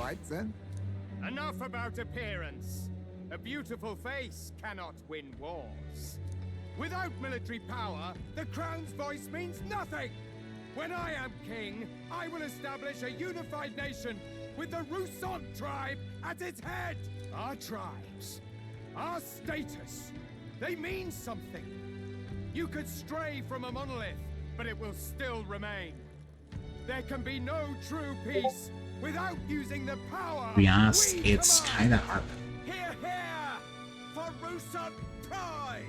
Enough about appearance. A beautiful face cannot win wars. Without military power, the crown's voice means nothing. When I am king, I will establish a unified nation with the Rousson tribe at its head. Our tribes, our status, they mean something. You could stray from a monolith, but it will still remain. There can be no true peace without using the power. To be honest, it's kind of hard. Hear, hear! For Rousson pride!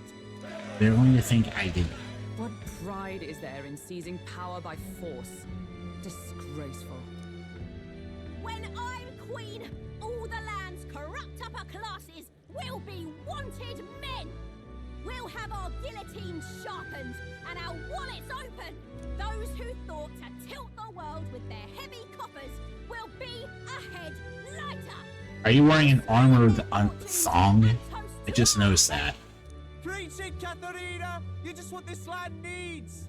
They're going to think I did. What pride is there in seizing power by force? Disgraceful. When I'm queen, all the land's corrupt upper classes will be wanted men. We'll have our guillotines sharpened and our wallets open. Those who thought to tilt the world with their heavy coffers will be a head lighter. Are you wearing an armored thong? I just noticed that. Preach it, Katharina! You're just what this land needs!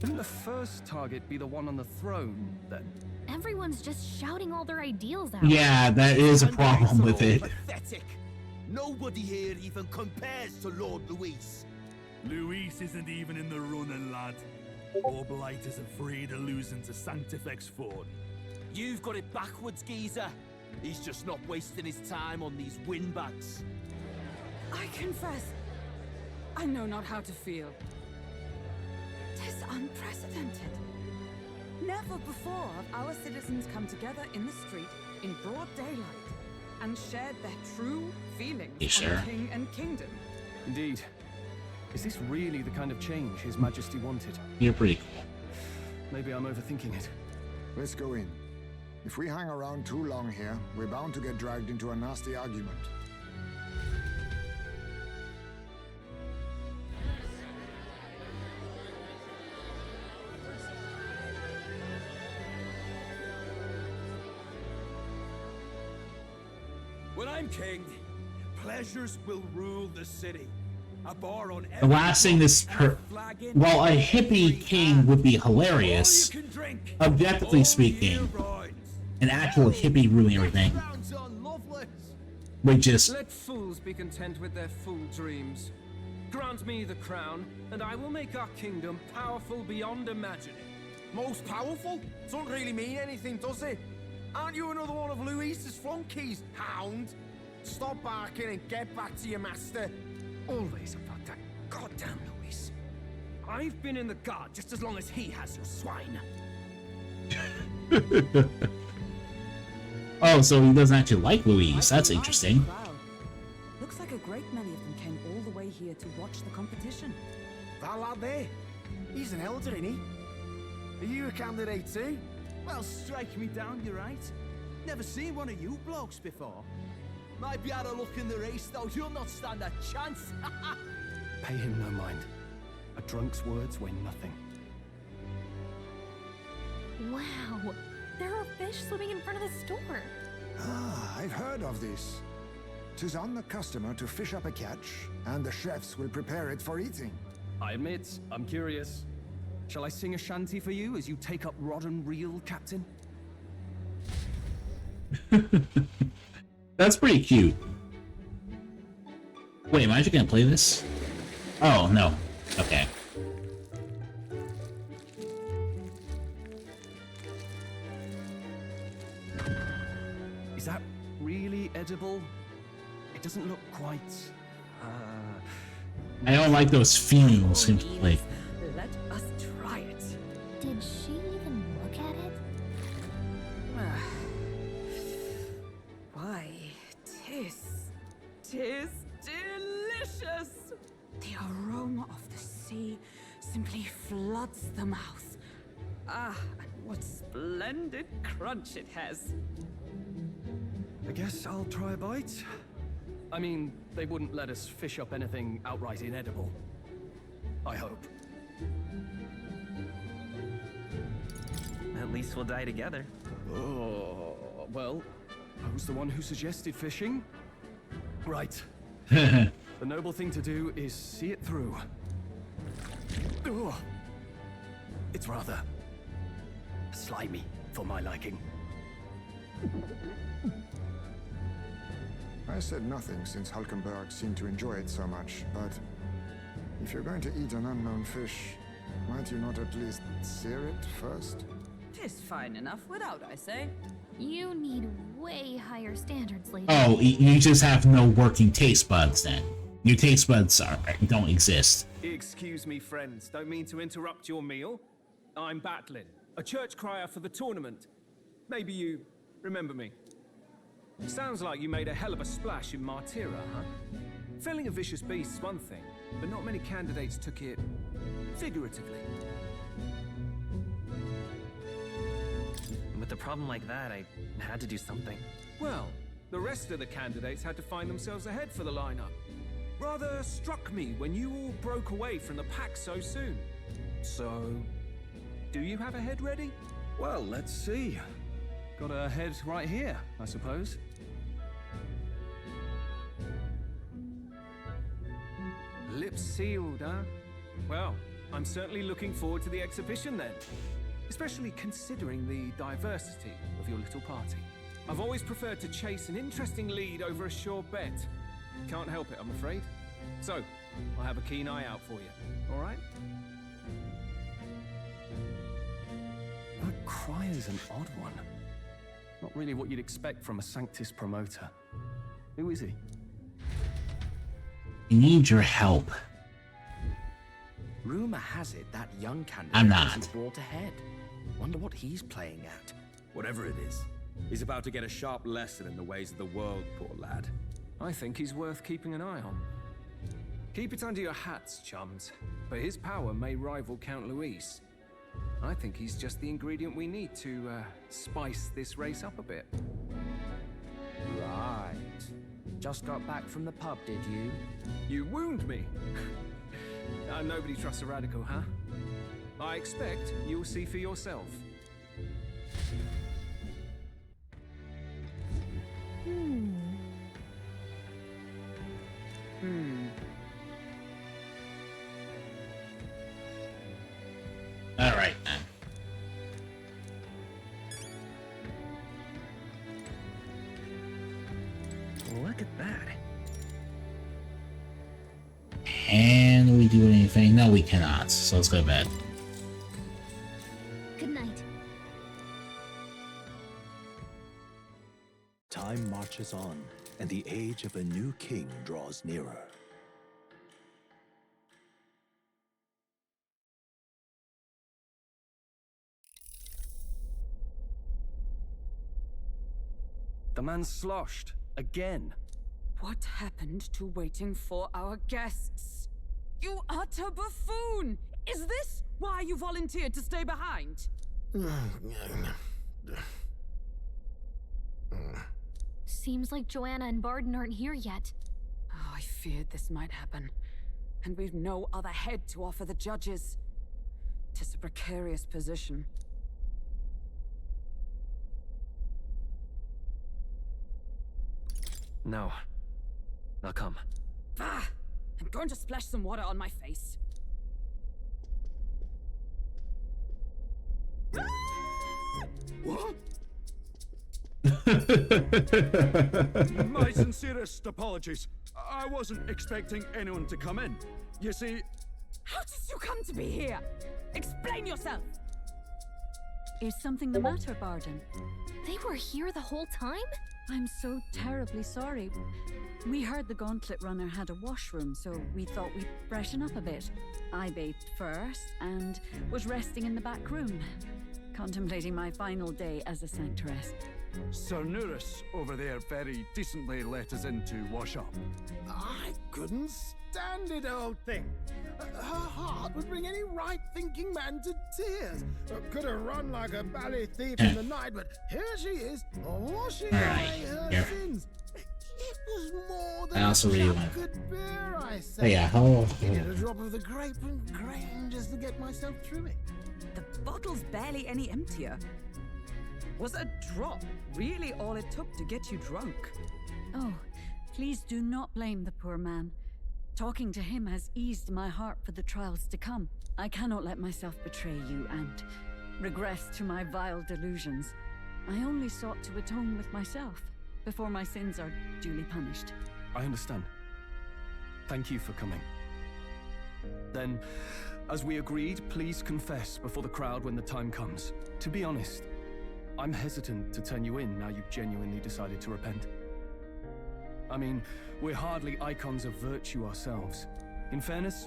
Shouldn't the first target be the one on the throne, then? Everyone's just shouting all their ideals out. Yeah, that is a problem with it. Pathetic. Nobody here even compares to Lord Luis. Luis isn't even in the running, lad. Poor Blight is afraid of losing to Sanctifex Ford. You've got it backwards, geezer. He's just not wasting his time on these windbags. I confess, I know not how to feel. 'Tis unprecedented. Never before have our citizens come together in the street in broad daylight and shared their true feelings on king and kingdom. Indeed. Is this really the kind of change His Majesty wanted? You're pretty cool. Maybe I'm overthinking it. Let's go in. If we hang around too long here, we're bound to get dragged into a nasty argument. When I'm king, pleasures will rule the city. A bar on The last thing this while a hippie king would be hilarious, objectively speaking, an actual hippie ruling everything would just... Let fools be content with their fool dreams. Grant me the crown, and I will make our kingdom powerful beyond imagining. Most powerful? Doesn't really mean anything, does it? Aren't you another one of Louise's flunkies, hound? Stop barking and get back to your master. Always about that goddamn Luis. I've been in the guard just as long as he has, you swine. Oh, so he doesn't actually like Louise. That's interesting. Looks like a great many of them came all the way here to watch the competition. That lad there, he's an elder, isn't he? Are you a candidate too? Well, strike me down, you're right. Never seen one of you blokes before. Might be out of luck in the race, though. You'll not stand a chance. Pay him no mind. A drunk's words weigh nothing. Wow, there are fish swimming in front of the store. Ah, I've heard of this. 'Tis on the customer to fish up a catch, and the chefs will prepare it for eating. I admit, I'm curious. Shall I sing a shanty for you as you take up rod and reel, Captain? That's pretty cute. Wait, am I actually gonna play this? Oh, no. Okay. Is that really edible? It doesn't look quite... I don't like those fumes in play. Let us try it. Did she even look at it? Why, tis delicious! The aroma of the sea simply floods the mouth. Ah, and what splendid crunch it has. I guess I'll try a bite. I mean, they wouldn't let us fish up anything outright inedible. I hope. At least we'll die together. Oh, well, I was the one who suggested fishing. Right. The noble thing to do is see it through. Oh, it's rather slimy for my liking. I said nothing since Hulkenberg seemed to enjoy it so much, but if you're going to eat an unknown fish, might you not at least sear it first? 'Tis fine enough without, I say. You need way higher standards, lady. Oh, you just have no working taste buds then. Your taste buds don't exist. Excuse me, friends. Don't mean to interrupt your meal. I'm Batlin, a church crier for the tournament. Maybe you remember me. Sounds like you made a hell of a splash in Martira, huh? Felling a vicious beast's one thing, but not many candidates took it figuratively. With a problem like that, I had to do something. Well, the rest of the candidates had to find themselves ahead for the lineup. Rather struck me when you all broke away from the pack so soon. So, do you have a head ready? Well, let's see. Got a head right here, I suppose. Lips sealed, huh? Well, I'm certainly looking forward to the exhibition then. Especially considering the diversity of your little party. I've always preferred to chase an interesting lead over a sure bet. Can't help it, I'm afraid. So, I'll have a keen eye out for you, all right? That crier's an odd one. Not really what you'd expect from a Sanctus promoter. Who is he? I need your help. Rumor has it that young candidate I'm not. is brought ahead. Wonder what he's playing at. Whatever it is, he's about to get a sharp lesson in the ways of the world, poor lad. I think he's worth keeping an eye on. Keep it under your hats, chums, but his power may rival Count Luis. I think he's just the ingredient we need to spice this race up a bit. Right. Just got back from the pub, did you? You wound me. Nobody trusts a radical, huh? I expect you'll see for yourself. All right, then. Look at that. Can we do anything? No, we cannot. So let's go to bed. Good night. Time marches on, and the age of a new king draws nearer. The man's sloshed. Again. What happened to waiting for our guests? You utter buffoon! Is this why you volunteered to stay behind? Seems like Joanna and Barden aren't here yet. Oh, I feared this might happen. And we've no other head to offer the judges. 'Tis a precarious position. No. Now come. Bah! I'm going to splash some water on my face. What? My sincerest apologies. I wasn't expecting anyone to come in. You see... How did you come to be here? Explain yourself! Is something the matter, Barden? They were here the whole time? I'm so terribly sorry. We heard the Gauntlet Runner had a washroom, so we thought we'd freshen up a bit. I bathed first and was resting in the back room, contemplating my final day as a sanctoress. Sir Nuris over there very decently let us in to wash up. I couldn't stand it, old thing. Her heart would bring any right-thinking man to tears. Could have run like a ballet thief in the night, but here she is, washing away her sins. It was more than I also a really cup want. could bear, I Oh, say. yeah, how? Needed a drop of the grape and grain just to get myself through it. The bottle's barely any emptier. Was a drop really all it took to get you drunk? Oh, please do not blame the poor man. Talking to him has eased my heart for the trials to come. I cannot let myself betray you and regress to my vile delusions. I only sought to atone with myself before my sins are duly punished. I understand. Thank you for coming. Then, as we agreed, please confess before the crowd when the time comes. To be honest, I'm hesitant to turn you in now you've genuinely decided to repent. I mean, we're hardly icons of virtue ourselves. In fairness,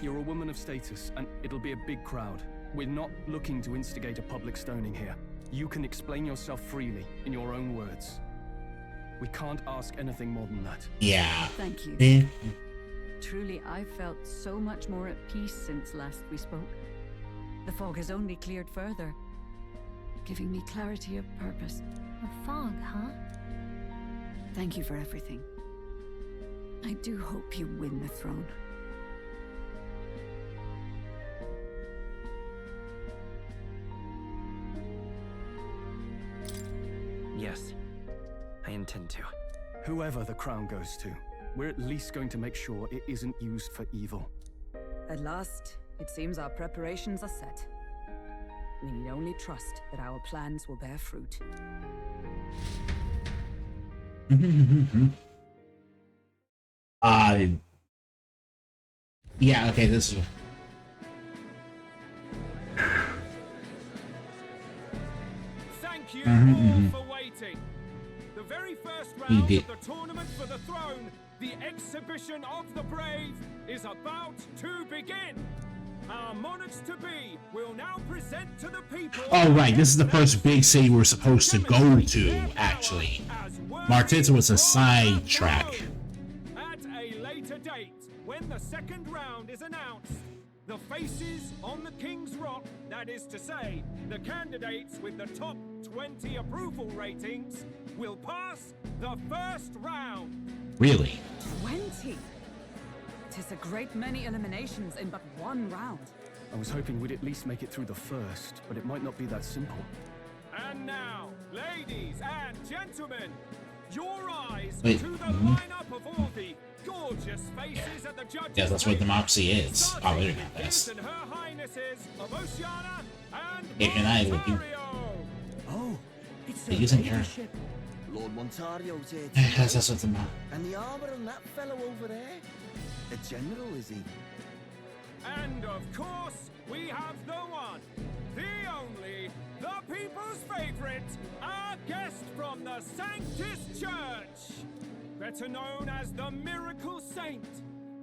you're a woman of status, and it'll be a big crowd. We're not looking to instigate a public stoning here. You can explain yourself freely, in your own words. We can't ask anything more than that. Yeah. Thank you. Eh. Truly, I've felt so much more at peace since last we spoke. The fog has only cleared further, giving me clarity of purpose. A fog, huh? Thank you for everything. I do hope you win the throne. Yes, I intend to. Whoever the crown goes to, we're at least going to make sure it isn't used for evil. At last, it seems our preparations are set. We need only trust that our plans will bear fruit. Yeah, okay, this is... Thank you all for waiting. The very first round of did. the tournament for the throne, the exhibition of the brave, is about to begin. Our monarchs-to-be will now present to the people... Oh, right, this is the first big city we're supposed to go to, actually. Martitz was a side track. At a later date, when the second round is announced, the faces on the King's Rock, that is to say, the candidates with the top 20 approval ratings, will pass the first round. Really? 20? 'Tis a great many eliminations in but one round. I was hoping we'd at least make it through the first, but it might not be that simple. And now, ladies and gentlemen, your eyes Wait, to the lineup of all the gorgeous faces at the judges' Yeah, that's what table. democracy is. Oh, wait a minute, His this. and Her Highnesses of Oceania and If you're not able to do... Oh, it's He isn't here. Lord Montario's here too. Yes, that's what the map. And the armor on that fellow over there? A general, is he? And of course, we have the one, the only, the people's favorite, our guest from the Sanctus Church, better known as the Miracle Saint,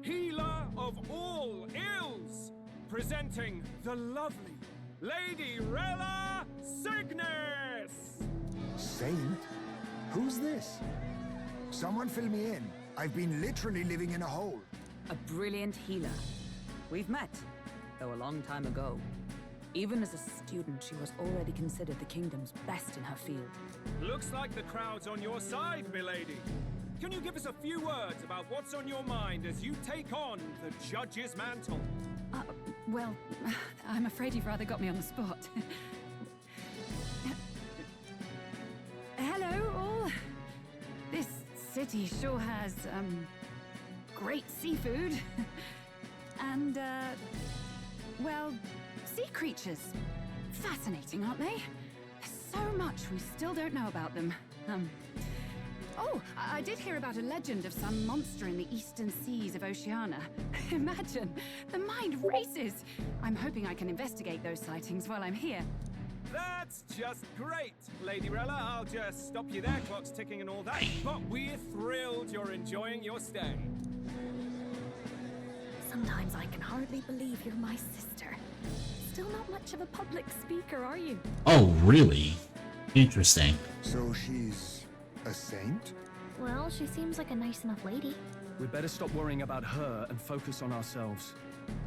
healer of all ills, presenting the lovely Lady Rella Cygnus. Saint? Who's this? Someone fill me in. I've been literally living in a hole. A brilliant healer. We've met, though a long time ago. Even as a student, she was already considered the kingdom's best in her field. Looks like the crowd's on your side, milady. Can you give us a few words about what's on your mind as you take on the judge's mantle? Well, I'm afraid you've rather got me on the spot. Hello, all. This city sure has, great seafood. And, well, sea creatures. Fascinating, aren't they? There's so much we still don't know about them. Oh, I did hear about a legend of some monster in the eastern seas of Oceania. Imagine, the mind races. I'm hoping I can investigate those sightings while I'm here. That's just great, Lady Rella. I'll just stop you there, clock's ticking and all that. But we're thrilled you're enjoying your stay. Sometimes I can hardly believe you're my sister. Still not much of a public speaker, are you? Oh, really? Interesting. So she's a saint? Well, she seems like a nice enough lady. We'd better stop worrying about her and focus on ourselves.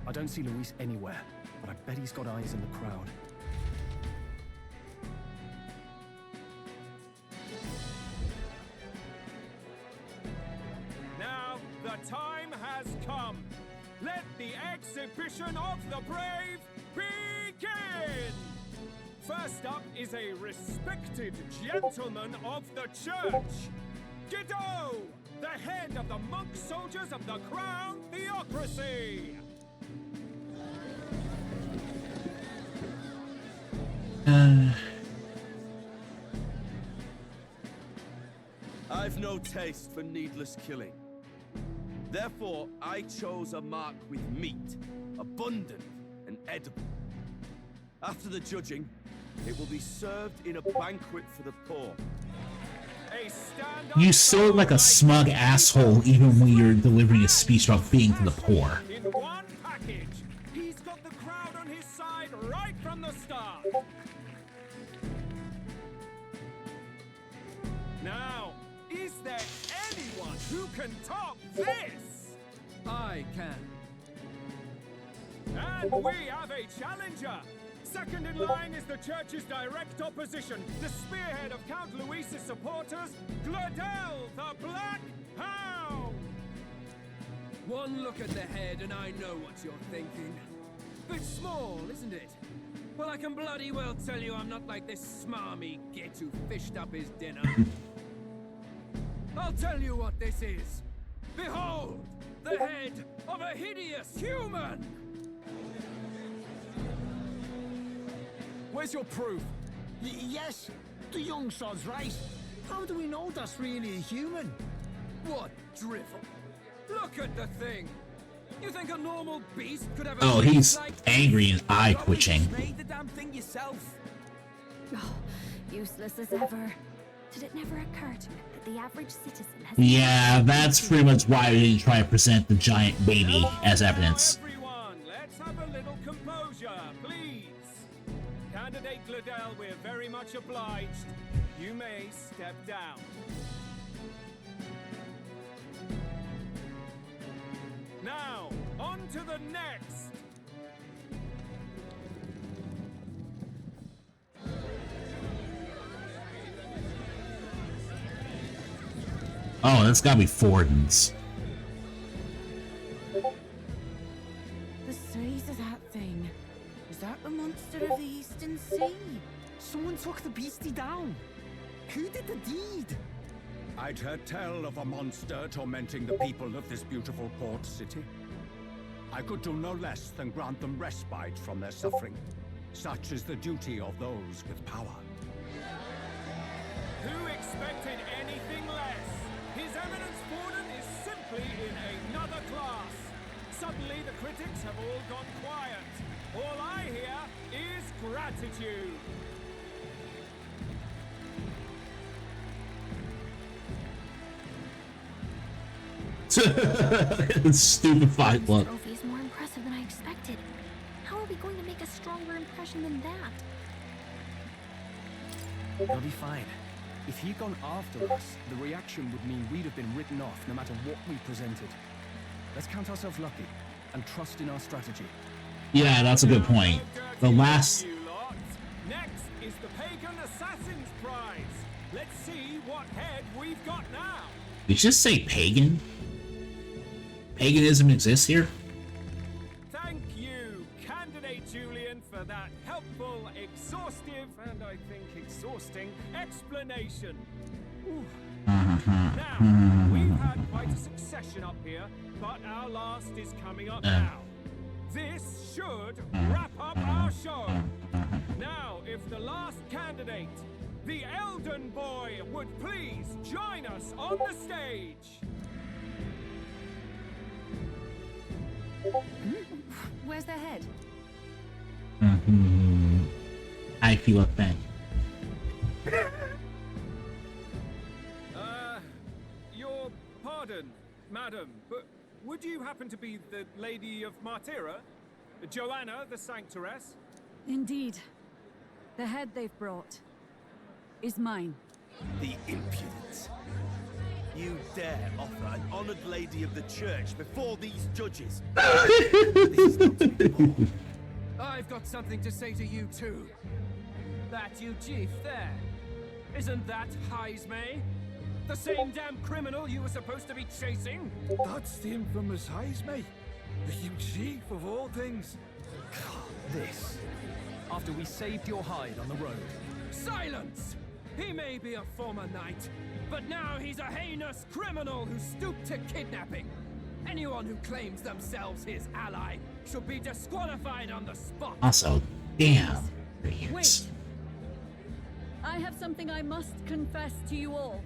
I don't see Luis anywhere, but I bet he's got eyes in the crowd. Now, the time has come. Let the exhibition of the brave begin! First up is a respected gentleman of the church, Guido, the head of the monk soldiers of the Crown Theocracy. I've no taste for needless killing. Therefore, I chose a mark with meat, abundant and edible. After the judging, it will be served in a banquet for the poor. You still look like a smug asshole even when you're delivering a speech about being to the poor. In one package, he's got the crowd on his side right from the start. Now, is there anyone who can top this? I can. And we have a challenger. Second in line is the church's direct opposition, the spearhead of Count Luis's supporters, Gladel the Black Hound. One look at the head and I know what you're thinking. Bit small, isn't it? Well, I can bloody well tell you I'm not like this smarmy git who fished up his dinner. I'll tell you what this is. Behold, the head of a hideous human! Where's your proof? Yes, the young sod's right. How do we know that's really a human? What drivel? Look at the thing! You think a normal beast could have a Oh, face he's like angry and eye twitching. Made the damn thing yourself. Oh, useless as ever. Did it never occur to it that the average citizen has... Yeah, that's pretty much why we didn't try to present the giant baby as evidence. Everyone, let's have a little composure, please. Candidate Gladell, we're very much obliged. You may step down. Now, on to the next. Oh, that's gotta be Forden's. The size of that thing. Is that the monster of the Eastern Sea? Someone took the beastie down. Who did the deed? I'd heard tell of a monster tormenting the people of this beautiful port city. I could do no less than grant them respite from their suffering. Such is the duty of those with power. Who expected anything less? His Eminence Borden is simply in another class. Suddenly the critics have all gone quiet. All I hear is gratitude. Stupefied look. This trophy is more impressive than I expected. How are we going to make a stronger impression than that? You'll be fine. If he'd gone after us, the reaction would mean we'd have been written off no matter what we presented. Let's count ourselves lucky and trust in our strategy. Yeah, that's a good point. The last... Next is the Pagan Assassin's Prize. Let's see what head we've got now. Did you just say pagan? Paganism exists here? Thank you, Candidate Julian, for that helpful, exhaustive, and I think exhausting explanation. Ooh. Now, we've had quite a succession up here, but our last is coming up now. This should wrap up our show. Now, if the last candidate, the Elden Boy, would please join us on the stage. Where's their head? I feel a thing. Your pardon, madam, but would you happen to be the Lady of Martyra? Joanna, the Sanctoress? Indeed. The head they've brought is mine. The impudence. You dare offer an honored lady of the church before these judges? This is not anymore. I've got something to say to you too. That you chief there. Isn't that Heismay? The same damn criminal you were supposed to be chasing? That's the infamous Heismay. The huge chief of all things. This. After we saved your hide on the road. Silence! He may be a former knight, but now he's a heinous criminal who stooped to kidnapping. Anyone who claims themselves his ally should be disqualified on the spot. Also, damn. Wait. I have something I must confess to you all.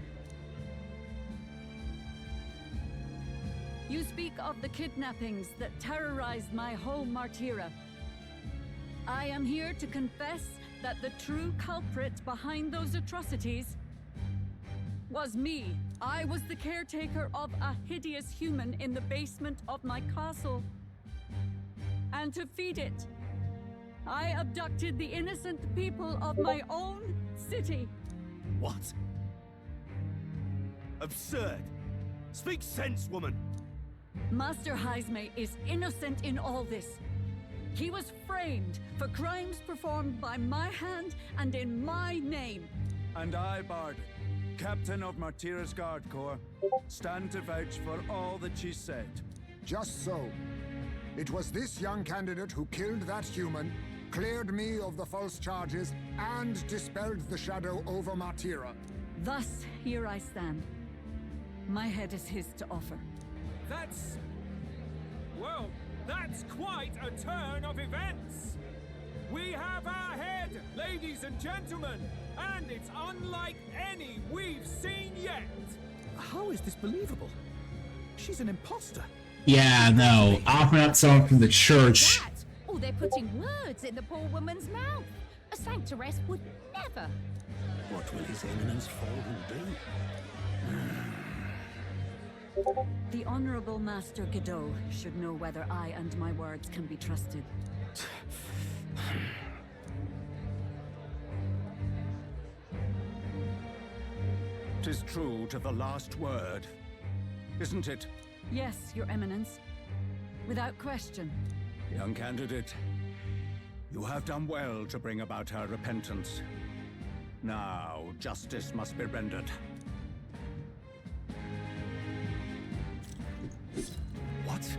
You speak of the kidnappings that terrorized my home, Martyra. I am here to confess that the true culprit behind those atrocities was me. I was the caretaker of a hideous human in the basement of my castle. And to feed it, I abducted the innocent people of my own city. What? Absurd. Speak sense, woman. Master Heismay is innocent in all this. He was framed for crimes performed by my hand and in my name. And I, Bard, Captain of Martyra's Guard Corps, stand to vouch for all that she said. Just so. It was this young candidate who killed that human, cleared me of the false charges, and dispelled the shadow over Martyra. Thus, here I stand. My head is his to offer. That's... well, that's quite a turn of events. We have our head, ladies and gentlemen, and it's unlike any we've seen yet. How is this believable? She's an imposter. Yeah, no. Offering up someone from the church. Oh, they're putting words in the poor woman's mouth. A sanctoress would never. What will His Eminence Fallen do? The Honorable Master Godot should know whether I and my words can be trusted. 'Tis true to the last word, isn't it? Yes, Your Eminence. Without question. Young candidate, you have done well to bring about her repentance. Now, justice must be rendered. What?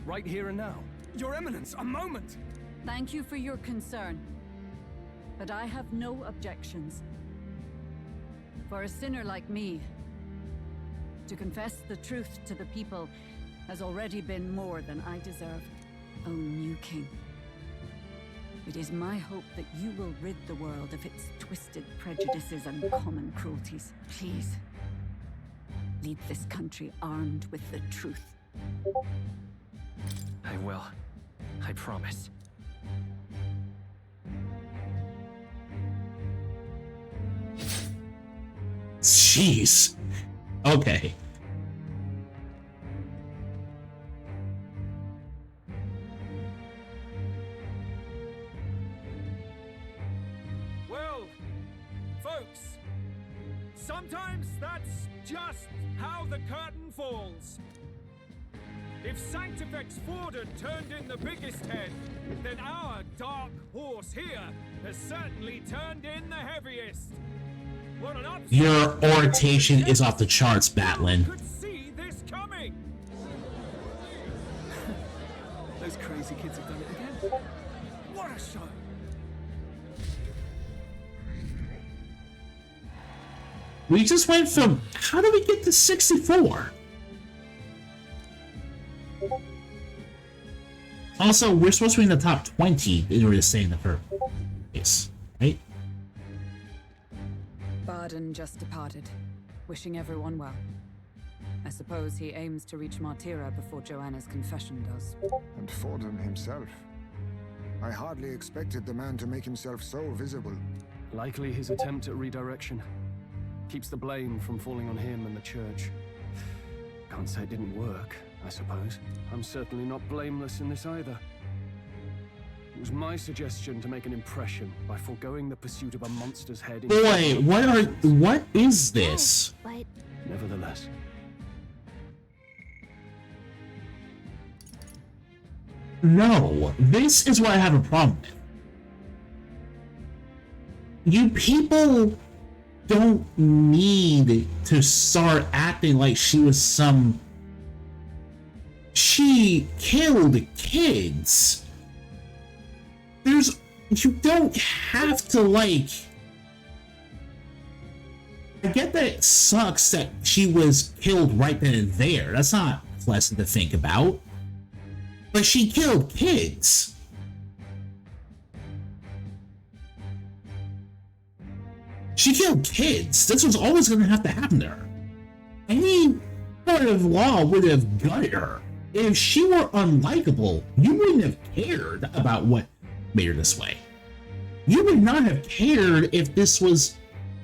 Right here and now? Your Eminence, a moment! Thank you for your concern. But I have no objections. For a sinner like me, to confess the truth to the people has already been more than I deserve. O new king, it is my hope that you will rid the world of its twisted prejudices and common cruelties. Please, lead this country armed with the truth. I will. I promise. Jeez. Okay. Well, folks, sometimes that's just how the curtain falls. If Sanctifex Forden turned in the biggest head, then our dark horse here has certainly turned in the heaviest. What an upset! Your orientation is off the charts, Batlin. Could see this coming. Those crazy kids have done it again. What a show! We just went from, how do we get to 64? Also, we're supposed to be in the top 20 in order to stay in the first place, right? Barden just departed, wishing everyone well. I suppose he aims to reach Martira before Joanna's confession does. And Forden himself. I hardly expected the man to make himself so visible. Likely his attempt at redirection. Keeps the blame from falling on him and the church. Can't say it didn't work, I suppose. I'm certainly not blameless in this either. It was my suggestion to make an impression by foregoing the pursuit of a monster's head. Boy, what is this? But nevertheless. No, this is what I have a problem with. You people don't need to start acting like she was some... She killed kids. You don't have to, like... I get that it sucks that she was killed right then and there. That's not pleasant to think about. But she killed kids. She killed kids. This was always going to have to happen to her. Any court of law would have gutted her. If she were unlikable, you wouldn't have cared about what made her this way. You would not have cared if this was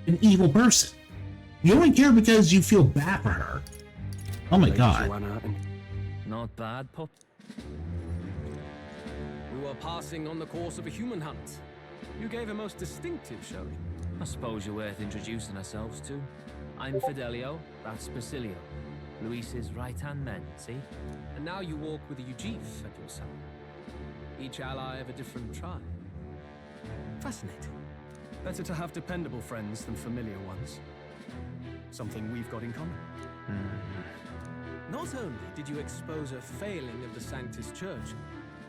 an evil person. You only care because you feel bad for her. Oh my god. Not bad, pup. We were passing on the course of a human hunt. You gave a most distinctive showing. I suppose you're worth introducing ourselves to. I'm Fidelio, that's Basilio. Luis's right-hand man, see? And now you walk with a Ujif at your side. Each ally of a different tribe. Fascinating. Better to have dependable friends than familiar ones. Something we've got in common. Not only did you expose a failing of the Sanctus Church,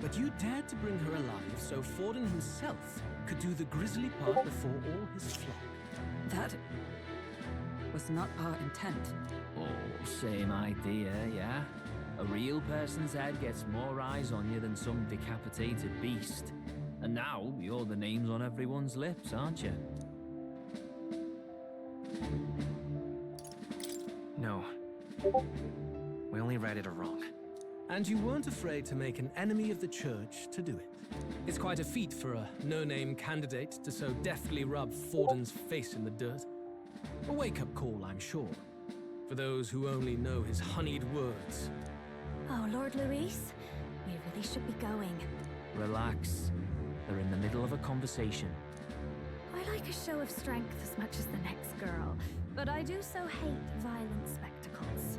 but you dared to bring her alive so Forden himself could do the grisly part before all his flock. That was not our intent. Oh, same idea, yeah? A real person's head gets more eyes on you than some decapitated beast. And now, you're the names on everyone's lips, aren't you? No. We only read it wrong. And you weren't afraid to make an enemy of the church to do it. It's quite a feat for a no-name candidate to so deftly rub Forden's face in the dirt. A wake-up call, I'm sure. for those who only know his honeyed words. Oh, Lord Luis, we really should be going. Relax. They're in the middle of a conversation. I like a show of strength as much as the next girl, but I do so hate violent spectacles.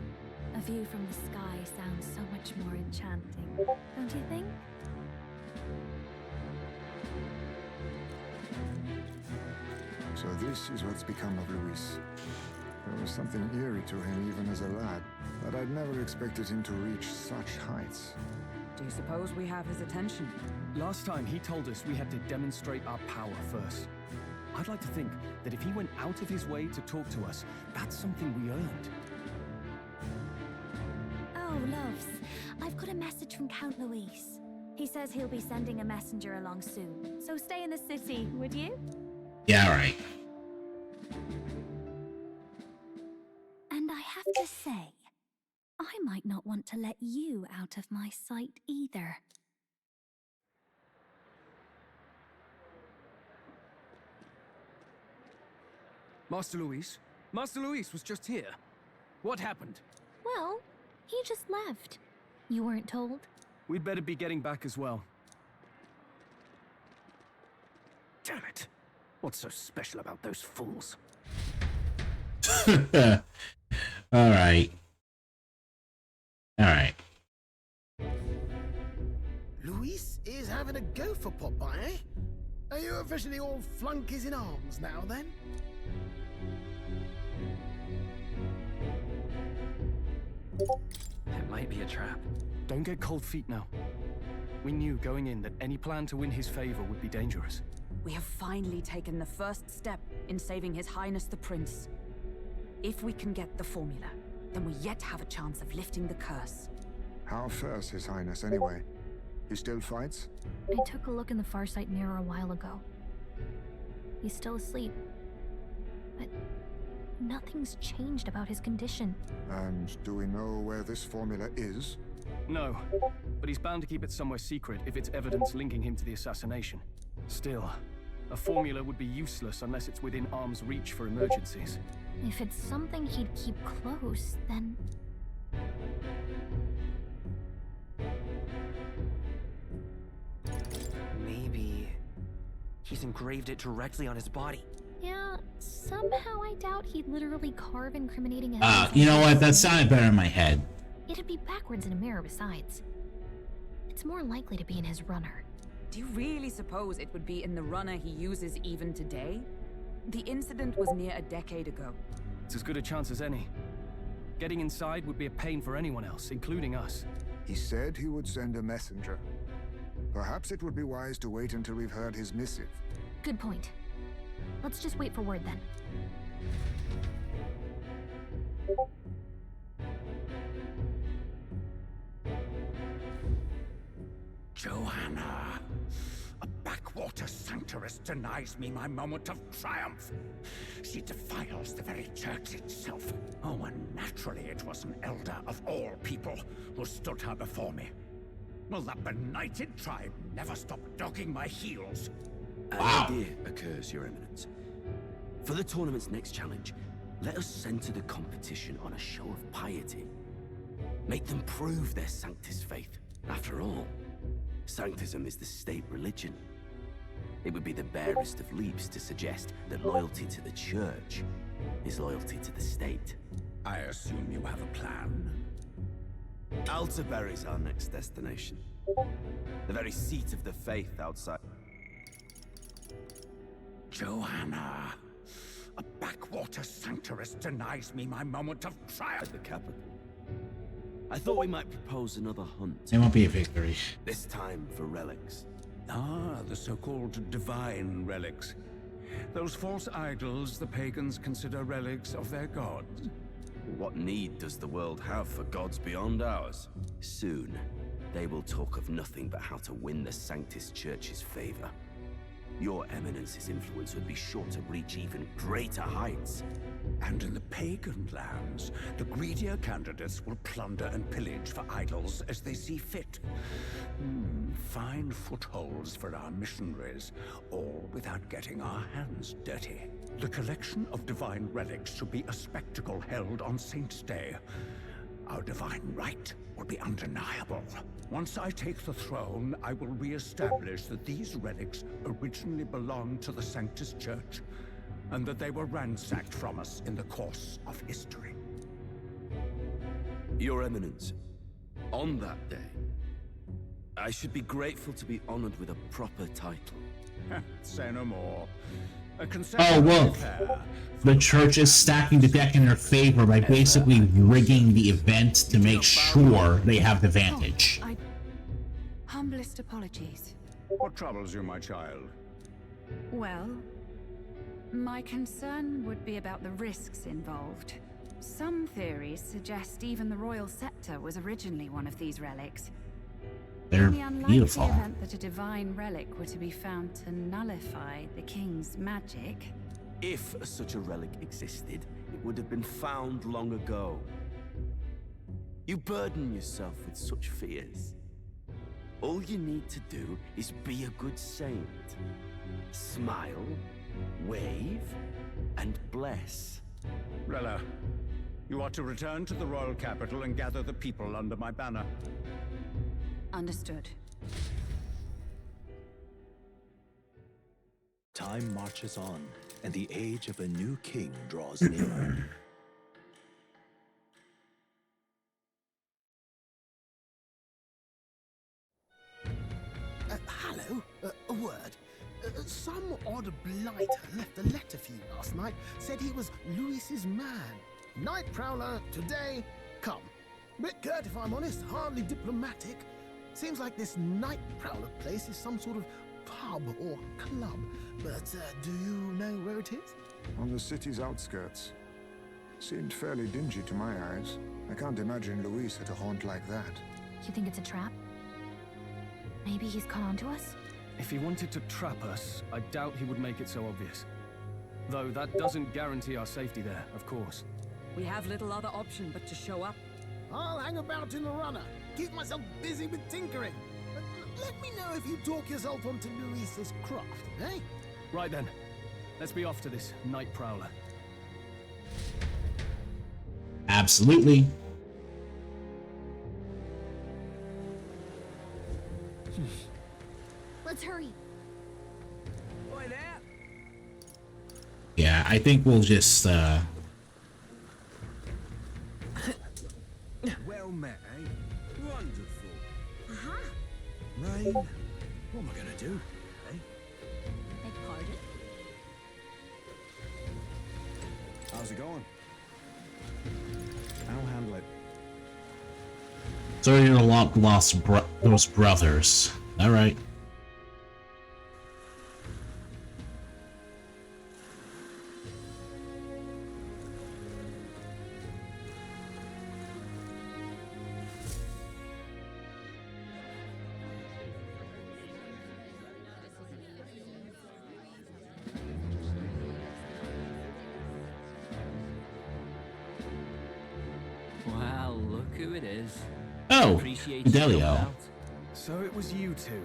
A view from the sky sounds so much more enchanting, don't you think? So this is what's become of Luis. There was something eerie to him even as a lad, but I'd never expected him to reach such heights. Do you suppose we have his attention? Last time he told us we had to demonstrate our power first. I'd like to think that if he went out of his way to talk to us, that's something we earned. Oh, loves, I've got a message from Count Luis. He says he'll be sending a messenger along soon, so stay in the city, would you? Yeah, right. And I have to say, I might not want to let you out of my sight either. Master Luis? Master Luis was just here. What happened? Well, he just left. You weren't told? We'd better be getting back as well. Damn it. What's so special about those fools? Alright. Alright. Luis is having a go for Popeye, eh? Are you officially all flunkies in arms now, then? It might be a trap. Don't get cold feet now. We knew going in that any plan to win his favor would be dangerous. We have finally taken the first step in saving His Highness the Prince. If we can get the formula, then we yet have a chance of lifting the curse. How fares His Highness anyway? He still fights? I took a look in the Farsight mirror a while ago. He's still asleep. But nothing's changed about his condition. And do we know where this formula is? No, but he's bound to keep it somewhere secret if it's evidence linking him to the assassination. Still, a formula would be useless unless it's within arm's reach for emergencies. If it's something he'd keep close, then... Maybe he's engraved it directly on his body. Yeah, somehow I doubt he'd literally carve incriminating evidence. You know what? That sounded better in my head. It'd be backwards in a mirror besides. It's more likely to be in his runner. Do you really suppose it would be in the runner he uses even today? The incident was near a decade ago. It's as good a chance as any. Getting inside would be a pain for anyone else, including us. He said he would send a messenger. Perhaps it would be wise to wait until we've heard his missive. Good point. Let's just wait for word then. Joanna, a backwater sanctuaress denies me my moment of triumph. She defiles the very church itself. Oh, and naturally it was an elder of all people who stood her before me. Will that benighted tribe never stop dogging my heels? An idea occurs, Your Eminence. For the tournament's next challenge, let us center the competition on a show of piety. Make them prove their Sanctus faith. After all, Sanctism is the state religion. It would be the barest of leaps to suggest that loyalty to the church is loyalty to the state. I assume you have a plan? Altaberry's our next destination. The very seat of the faith outside. Joanna, a backwater sanctuaress denies me my moment of triumph. At the capital. I thought we might propose another hunt. It won't be a victory. This time for relics. Ah, the so-called divine relics. Those false idols the pagans consider relics of their gods. What need does the world have for gods beyond ours? Soon, they will talk of nothing but how to win the Sanctus Church's favor. Your Eminence's influence would be sure to reach even greater heights. And in the pagan lands, the greedier candidates will plunder and pillage for idols as they see fit. Fine footholds for our missionaries, all without getting our hands dirty. The collection of divine relics should be a spectacle held on Saint's Day. Our divine right will be undeniable. Once I take the throne, I will re-establish that these relics originally belonged to the Sanctus Church, and that they were ransacked from us in the course of history. Your Eminence, on that day, I should be grateful to be honored with a proper title. Say no more. Oh, look. The church is stacking the deck in their favor by basically rigging the event to make sure they have the advantage. Humblest apologies. What troubles you, my child? Well, my concern would be about the risks involved. Some theories suggest even the royal scepter was originally one of these relics. They're In the unlikely beautiful. event that a divine relic were to be found to nullify the king's magic. If such a relic existed, it would have been found long ago. You burden yourself with such fears. All you need to do is be a good saint. Smile, wave, and bless. Rella, you are to return to the royal capital and gather the people under my banner. Understood. Time marches on, and the age of a new king draws nearer. Hello? A word. Some odd blighter left a letter for you last night. Said he was Louis's man. Night Prowler, today, come. Bit curt if I'm honest, hardly diplomatic. Seems like this Night Prowler place is some sort of pub or club. But do you know where it is? On the city's outskirts. Seemed fairly dingy to my eyes. I can't imagine Luis at a haunt like that. You think it's a trap? Maybe he's caught on to us? If he wanted to trap us, I doubt he would make it so obvious. Though that doesn't guarantee our safety there, of course. We have little other option but to show up. I'll hang about in the runner. Keep myself busy with tinkering. Let me know if you talk yourself onto Luis's craft, eh? Right then. Let's be off to this Night Prowler. Absolutely. Let's hurry. Boy, there. Yeah, I think we'll just, Well met, eh? Wonderful. Uh-huh. Rain? What am I gonna do, eh? Beg pardon? How's it going? I'll handle it. sorry to lost those brothers. Alright. Well, look who it is. Oh, Appreciate you Delio. coming out. So it was you two.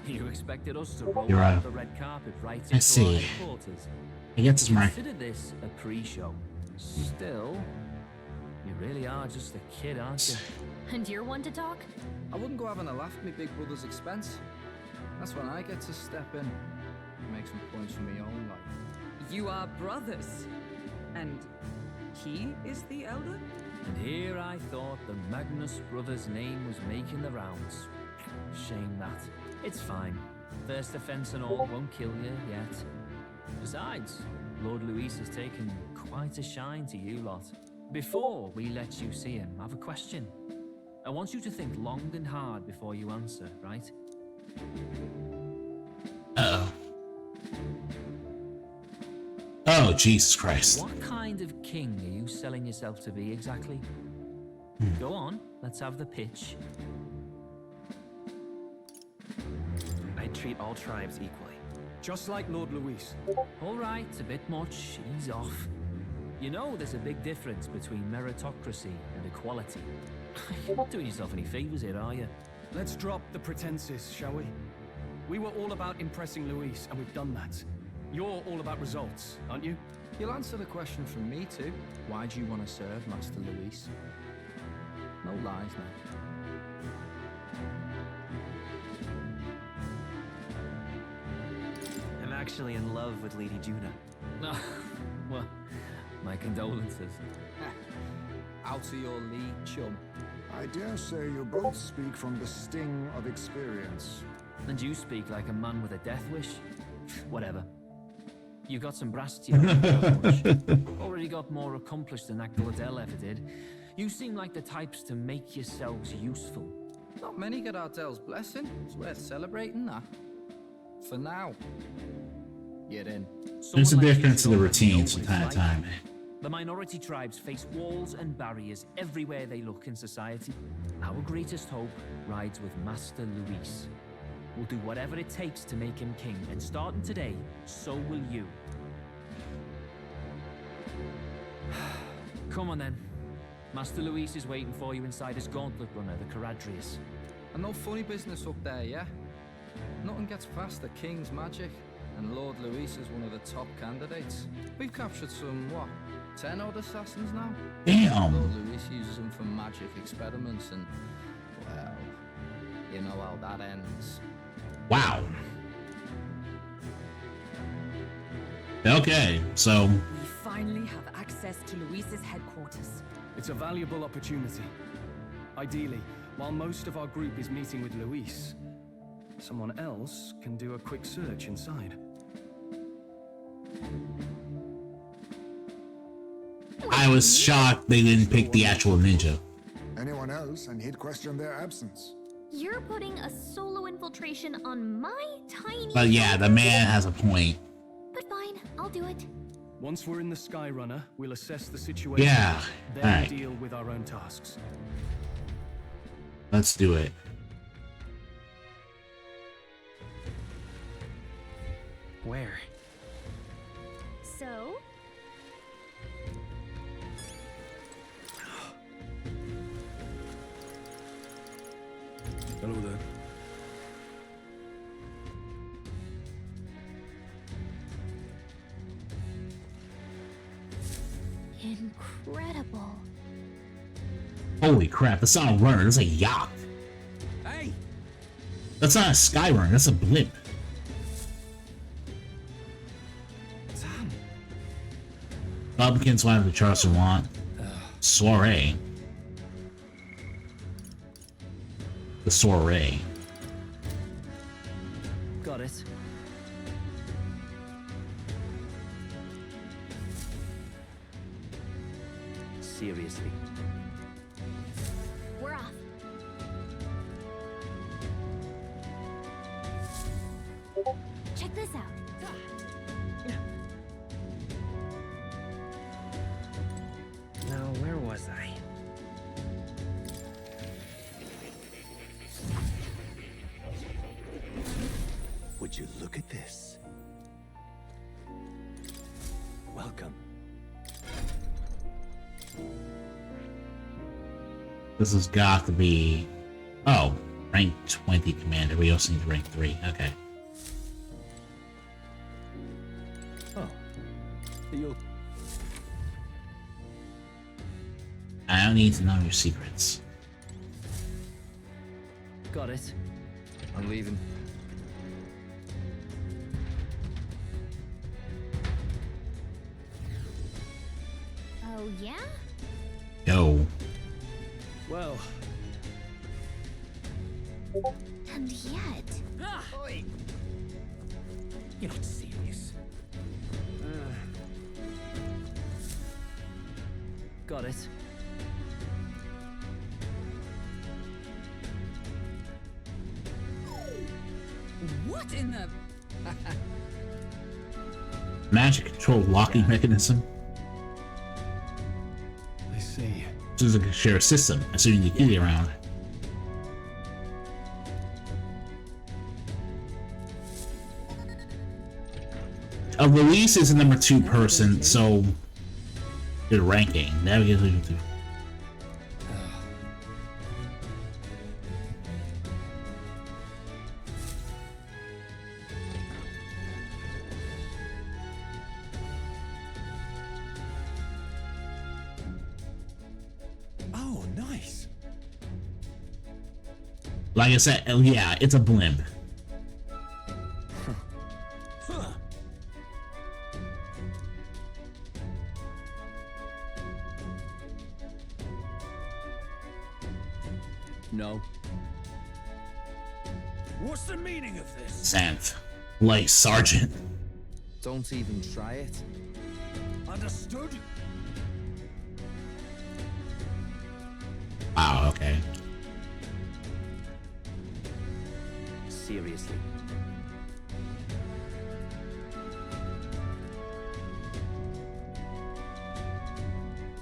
You expected us to roll You're out right. the red carpet right I into see. our headquarters. I guess it's my... Consider this a pre-show. Still, you really are just a kid, aren't you? And you're one to talk? I wouldn't go having a laugh at my big brother's expense. That's when I get to step in and make some points for my own life. You are brothers. And he is the elder? And here I thought the Magnus brothers' name was making the rounds. Shame that. It's fine. First offense and all won't kill you yet. Besides, Lord Luis has taken quite a shine to you lot. Before we let you see him, I have a question. I want you to think long and hard before you answer, right? Uh-oh. Oh, Jesus Christ. What kind of king are you selling yourself to be exactly? Go on, let's have the pitch. I treat all tribes equally. Just like Lord Luis. All right, a bit much. Ease off. You know there's a big difference between meritocracy and equality. You're not doing yourself any favors here, are you? Let's drop the pretenses, shall we? We were all about impressing Luis, and we've done that. You're all about results, aren't you? You'll answer the question from me too. Why do you want to serve Master Luis? No lies now. I'm actually in love with Lady Juna. Well, my condolences. Out of your league, chum. I dare say you both speak from the sting of experience. And you speak like a man with a death wish. Whatever. You got some brass to your already got more accomplished than that Gladell ever did. You seem like the types to make yourselves useful. Not many get Ardel's blessing. It's worth celebrating that. For now. Get in. There's a difference in the routines from time to time. The minority tribes face walls and barriers everywhere they look in society. Our greatest hope rides with Master Luis. We'll do whatever it takes to make him king, and starting today, so will you. Come on then. Master Luis is waiting for you inside his gauntlet runner, the Caradrius. And no funny business up there, yeah? Nothing gets past the king's magic, and Lord Luis is one of the top candidates. We've captured some, what, 10 odd assassins now? Damn! Lord Luis uses them for magic experiments, and, well, you know how that ends. Wow. Okay, so... We finally have access to Luis's headquarters. It's a valuable opportunity. Ideally, while most of our group is meeting with Luis, someone else can do a quick search inside. I was shocked they didn't pick the actual ninja. Anyone else, and he'd question their absence. You're putting a solo infiltration on my tiny... But yeah, the man has a point. But fine, I'll do it. Once we're in the Skyrunner, we'll assess the situation. Yeah, then alright. deal with our own tasks. Let's do it. Where? So? Hello there. Incredible. Holy crap, that's not a runner, that's a yacht. Hey! That's not a Skyrunner, that's a blimp. Sam! Republicans want the Charleston want. Soiree. The soiree. Got it. Seriously. We're off. Check this out. Now, where was I? Would you look at this? Welcome. This has got to be... Oh, rank 20 commander. We also need rank 3. Okay. Oh. You'll... I don't need to know your secrets. Got it. I'm leaving. Oh, yeah? Yo. Well... And yet... You're not serious. Got it. What in the... Magic control locking mechanism. I see. This is a shared system, assuming you can get around. A release is a number 2 person, so good ranking. Navigate to. Like I said, yeah, it's a blimp. No. What's the meaning of this? Xanth. Like Sergeant. Don't even try it. Understood? Wow, okay. Seriously.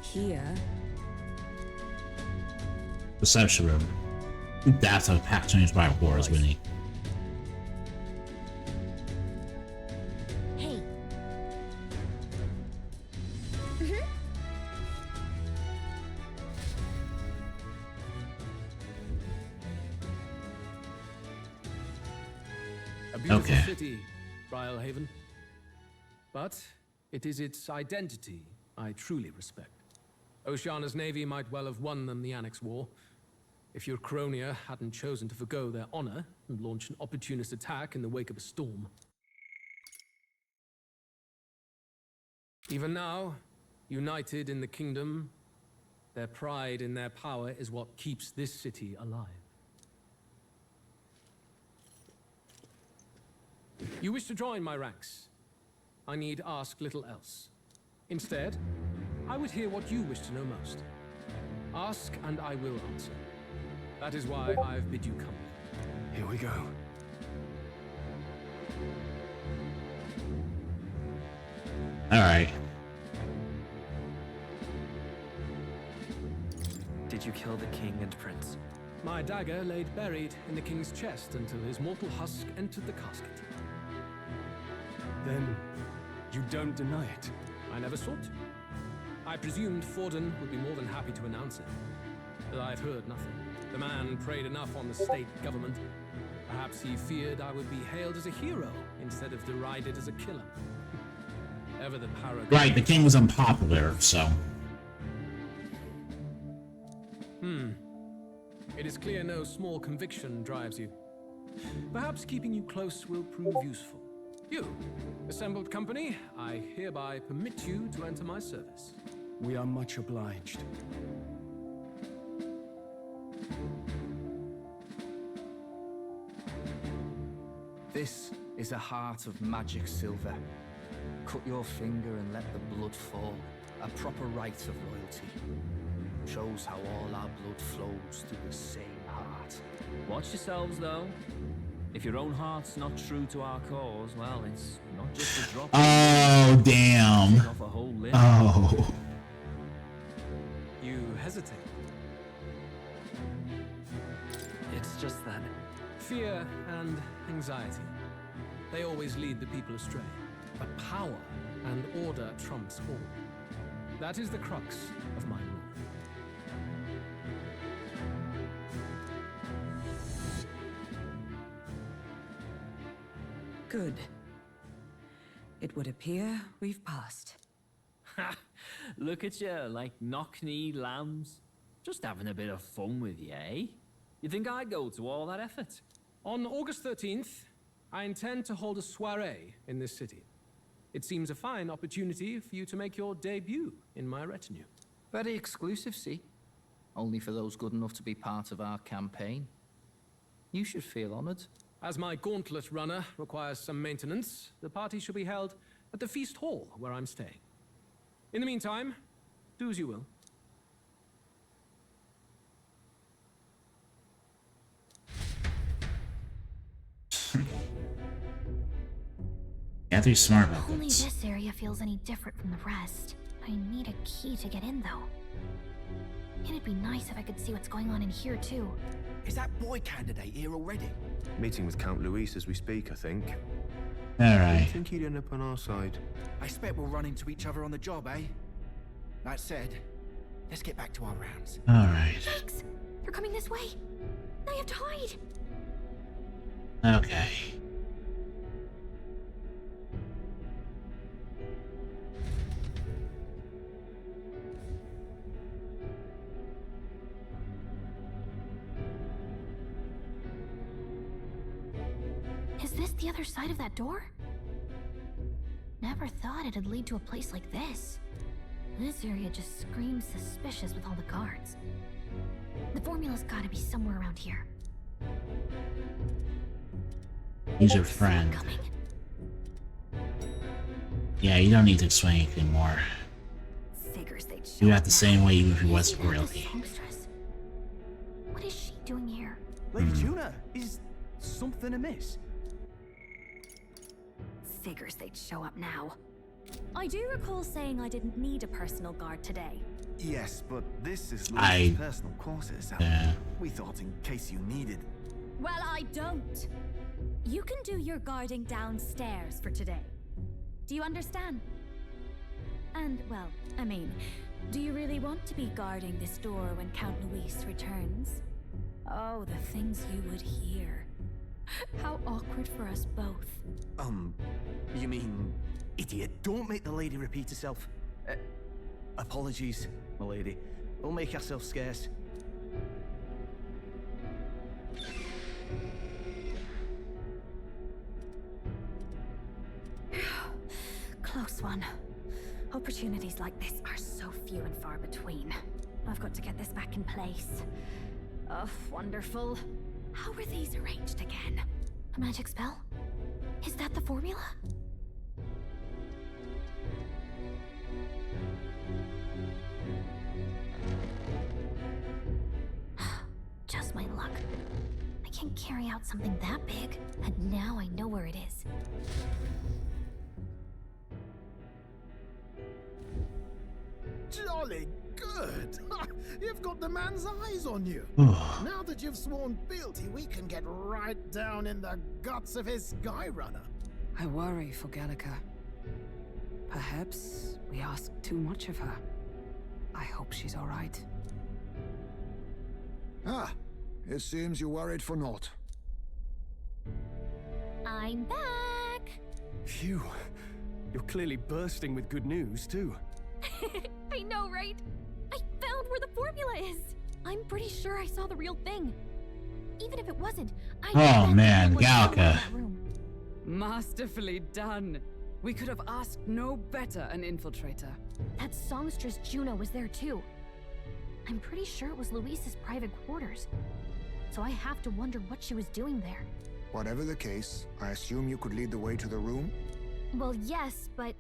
Here. Reception room. That's a pack changed by wars, Winnie. Hey. A beautiful Okay. city, Brilehaven. But it is its identity I truly respect. Oceana's navy might well have won them the Annex War, if your Cronia hadn't chosen to forgo their honor and launch an opportunist attack in the wake of a storm. Even now, united in the kingdom, their pride in their power is what keeps this city alive. You wish to join my ranks. I need ask little else. Instead, I would hear what you wish to know most. Ask and I will answer. That is why I've bid you come. Here we go. Alright. Did you kill the king and prince? My dagger laid buried in the king's chest until his mortal husk entered the casket. Then you don't deny it. I never sought to. I presumed Forden would be more than happy to announce it. But I've heard nothing. The man preyed enough on the state government. Perhaps he feared I would be hailed as a hero instead of derided as a killer. Ever the paradox. Right, the king was unpopular, so. It is clear no small conviction drives you. Perhaps keeping you close will prove useful. You, assembled company, I hereby permit you to enter my service. We are much obliged. This is a heart of magic silver. Cut your finger and let the blood fall. A proper rite of loyalty. Shows how all our blood flows through the same heart. Watch yourselves, though. If your own heart's not true to our cause, well, it's not just a drop. Oh, damn. Take off a whole limb. Oh. You hesitate. It's just that. Fear and anxiety. They always lead the people astray. But power and order trumps all. That is the crux of my rule. Good. It would appear we've passed. Ha! Look at you, like knock-kneed lambs. Just having a bit of fun with you, eh? You think I'd go to all that effort? On August 13th, I intend to hold a soiree in this city. It seems a fine opportunity for you to make your debut in my retinue. Very exclusive, see? Only for those good enough to be part of our campaign. You should feel honored. As my gauntlet runner requires some maintenance, the party shall be held at the feast hall where I'm staying. In the meantime, do as you will. Anthony's smart about Only this. this area feels any different from the rest. I need a key to get in, though. It'd be nice if I could see what's going on in here, too. Is that boy candidate here already? Meeting with Count Luis as we speak, I think. Alright. I think he'd end up on our side. I expect we'll run into each other on the job, eh? That said, let's get back to our rounds. Alright. Thanks! They're coming this way! I have to hide! Okay. this the other side of that door? Never thought it'd lead to a place like this. This area just screams suspicious with all the guards. The formula's gotta be somewhere around here. He's your friend. Yeah, you don't need to explain anything more. Figures they'd show You up act the now. same way even if you was Maybe that's royalty. the songstress. What is she doing here? Lady Juna, is something amiss? Figures they'd show up now. I do recall saying I didn't need a personal guard today. Yes, but this is I- Louise's personal quarters. Yeah. We thought in case you needed. Well, I don't. You can do your guarding downstairs for today. Do you understand? And, well, I mean, do you really want to be guarding this door when Count Luis returns? Oh, the things you would hear. How awkward for us both. You mean, idiot, don't make the lady repeat herself. Apologies, my lady. We'll make ourselves scarce. Close one. Opportunities like this are so few and far between. I've got to get this back in place. Oh, wonderful. How were these arranged again? A magic spell? Is that the formula? Just my luck. I can't carry out something that big, and now I know where it is. Jolly good! You've got the man's eyes on you. Now that you've sworn fealty, we can get right down in the guts of his Skyrunner. I worry for Gallica. Perhaps we ask too much of her. I hope she's all right. Ah, it seems you worried for naught. I'm back! Phew. You're clearly bursting with good news, too. I know, right? I found where the formula is! I'm pretty sure I saw the real thing. Even if it wasn't, I Oh bet man, there was someone in Gallica. that room. Masterfully done. We could have asked no better an infiltrator. That songstress Juno was there too. I'm pretty sure it was Luis's private quarters. So I have to wonder what she was doing there. Whatever the case, I assume you could lead the way to the room? Well, yes, but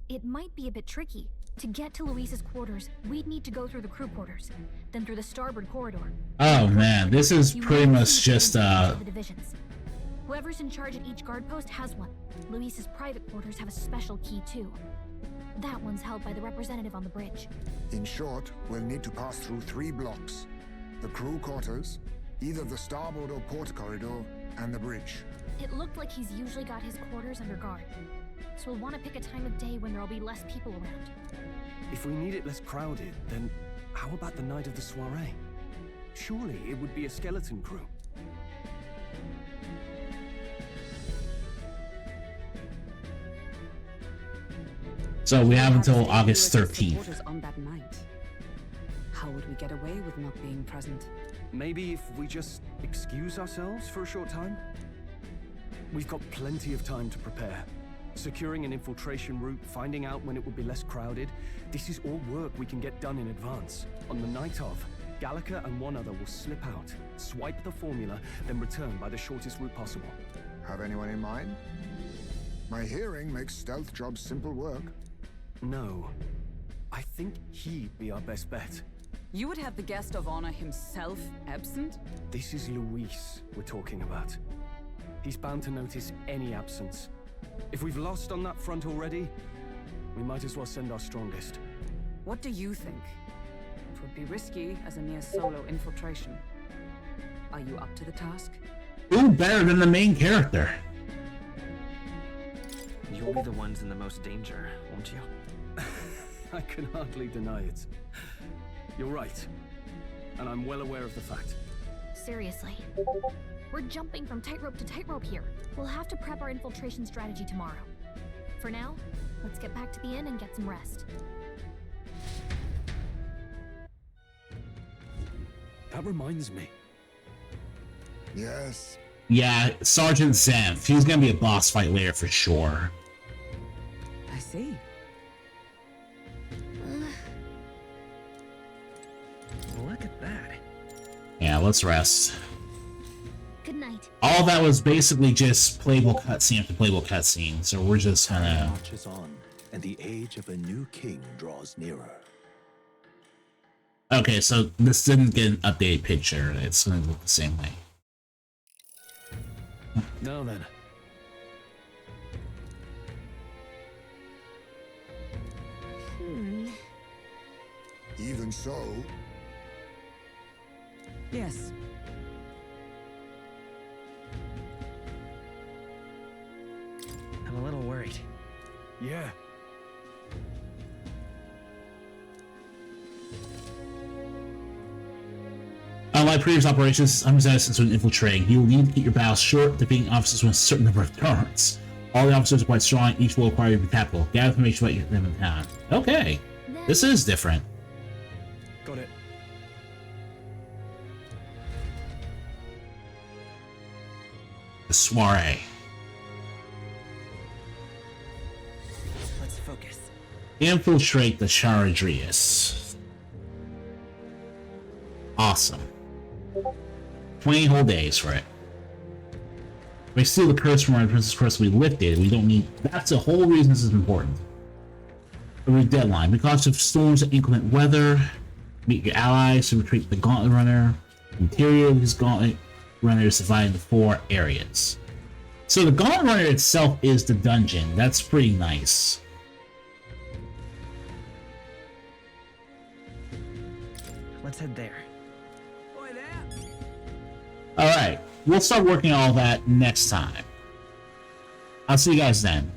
it might be a bit tricky. To get to Luis's quarters, we'd need to go through the crew quarters, then through the starboard corridor. Oh man, this is pretty much just The divisions. Whoever's in charge at each guard post has one. Luis's private quarters have a special key too. That one's held by the representative on the bridge. In short, we'll need to pass through 3 blocks. The crew quarters, either the starboard or port corridor, and the bridge. It looked like he's usually got his quarters under guard. So we'll want to pick a time of day when there'll be less people around. If we need it less crowded, then how about the night of the soiree? Surely it would be a skeleton crew. So we have until Perhaps August they were at his 13th. quarters on that night. How would we get away with not being present? Maybe if we just excuse ourselves for a short time? We've got plenty of time to prepare. Securing an infiltration route, finding out when it would be less crowded. This is all work we can get done in advance. On the night of, Gallica and one other will slip out, swipe the formula, then return by the shortest route possible. Have anyone in mind? My hearing makes stealth jobs simple work. No. I think he'd be our best bet. You would have the guest of honor himself absent? This is Luis we're talking about. He's bound to notice any absence. If we've lost on that front already, we might as well send our strongest. What do you think? It would be risky as a mere solo infiltration. Are you up to the task? Who better than the main character? You'll be the ones in the most danger, won't you? I can hardly deny it. You're right. And I'm well aware of the fact. Seriously. We're jumping from tightrope to tightrope here. We'll have to prep our infiltration strategy tomorrow. For now, let's get back to the inn and get some rest. That reminds me. Yes, Yeah, Sergeant Zenth. He's gonna be a boss fight later for sure. I see. Look at that. Yeah, let's rest. Good night. All that was basically just playable cutscene after playable cutscene, so we're just gonna... marches on, and the age of a new king draws nearer. Okay, so this didn't get an updated picture. It's gonna look the same way. Now then. Even so, Yes. I'm a little worried. Yeah. Unlike previous operations, I'm resistant to infiltrating. You will need to keep your battles short, defeating officers with a certain number of turns. All the officers are quite strong, each will require you to be tactical. Gather information about them in town. Okay, this is different. Got it. The soiree. Let's focus. Infiltrate the Charadrius. Awesome. 20 whole days for it. If we steal the curse from our Princess Curse we lifted, we don't need... That's the whole reason this is important. A deadline. Because of storms and inclement weather, meet your allies to retreat the Gauntlet Runner. Interior of this Gauntlet Runner is divided into 4 areas. So the Gauntlet Runner itself is the dungeon. That's pretty nice. Let's head there. Alright, we'll start working on all that next time. I'll see you guys then.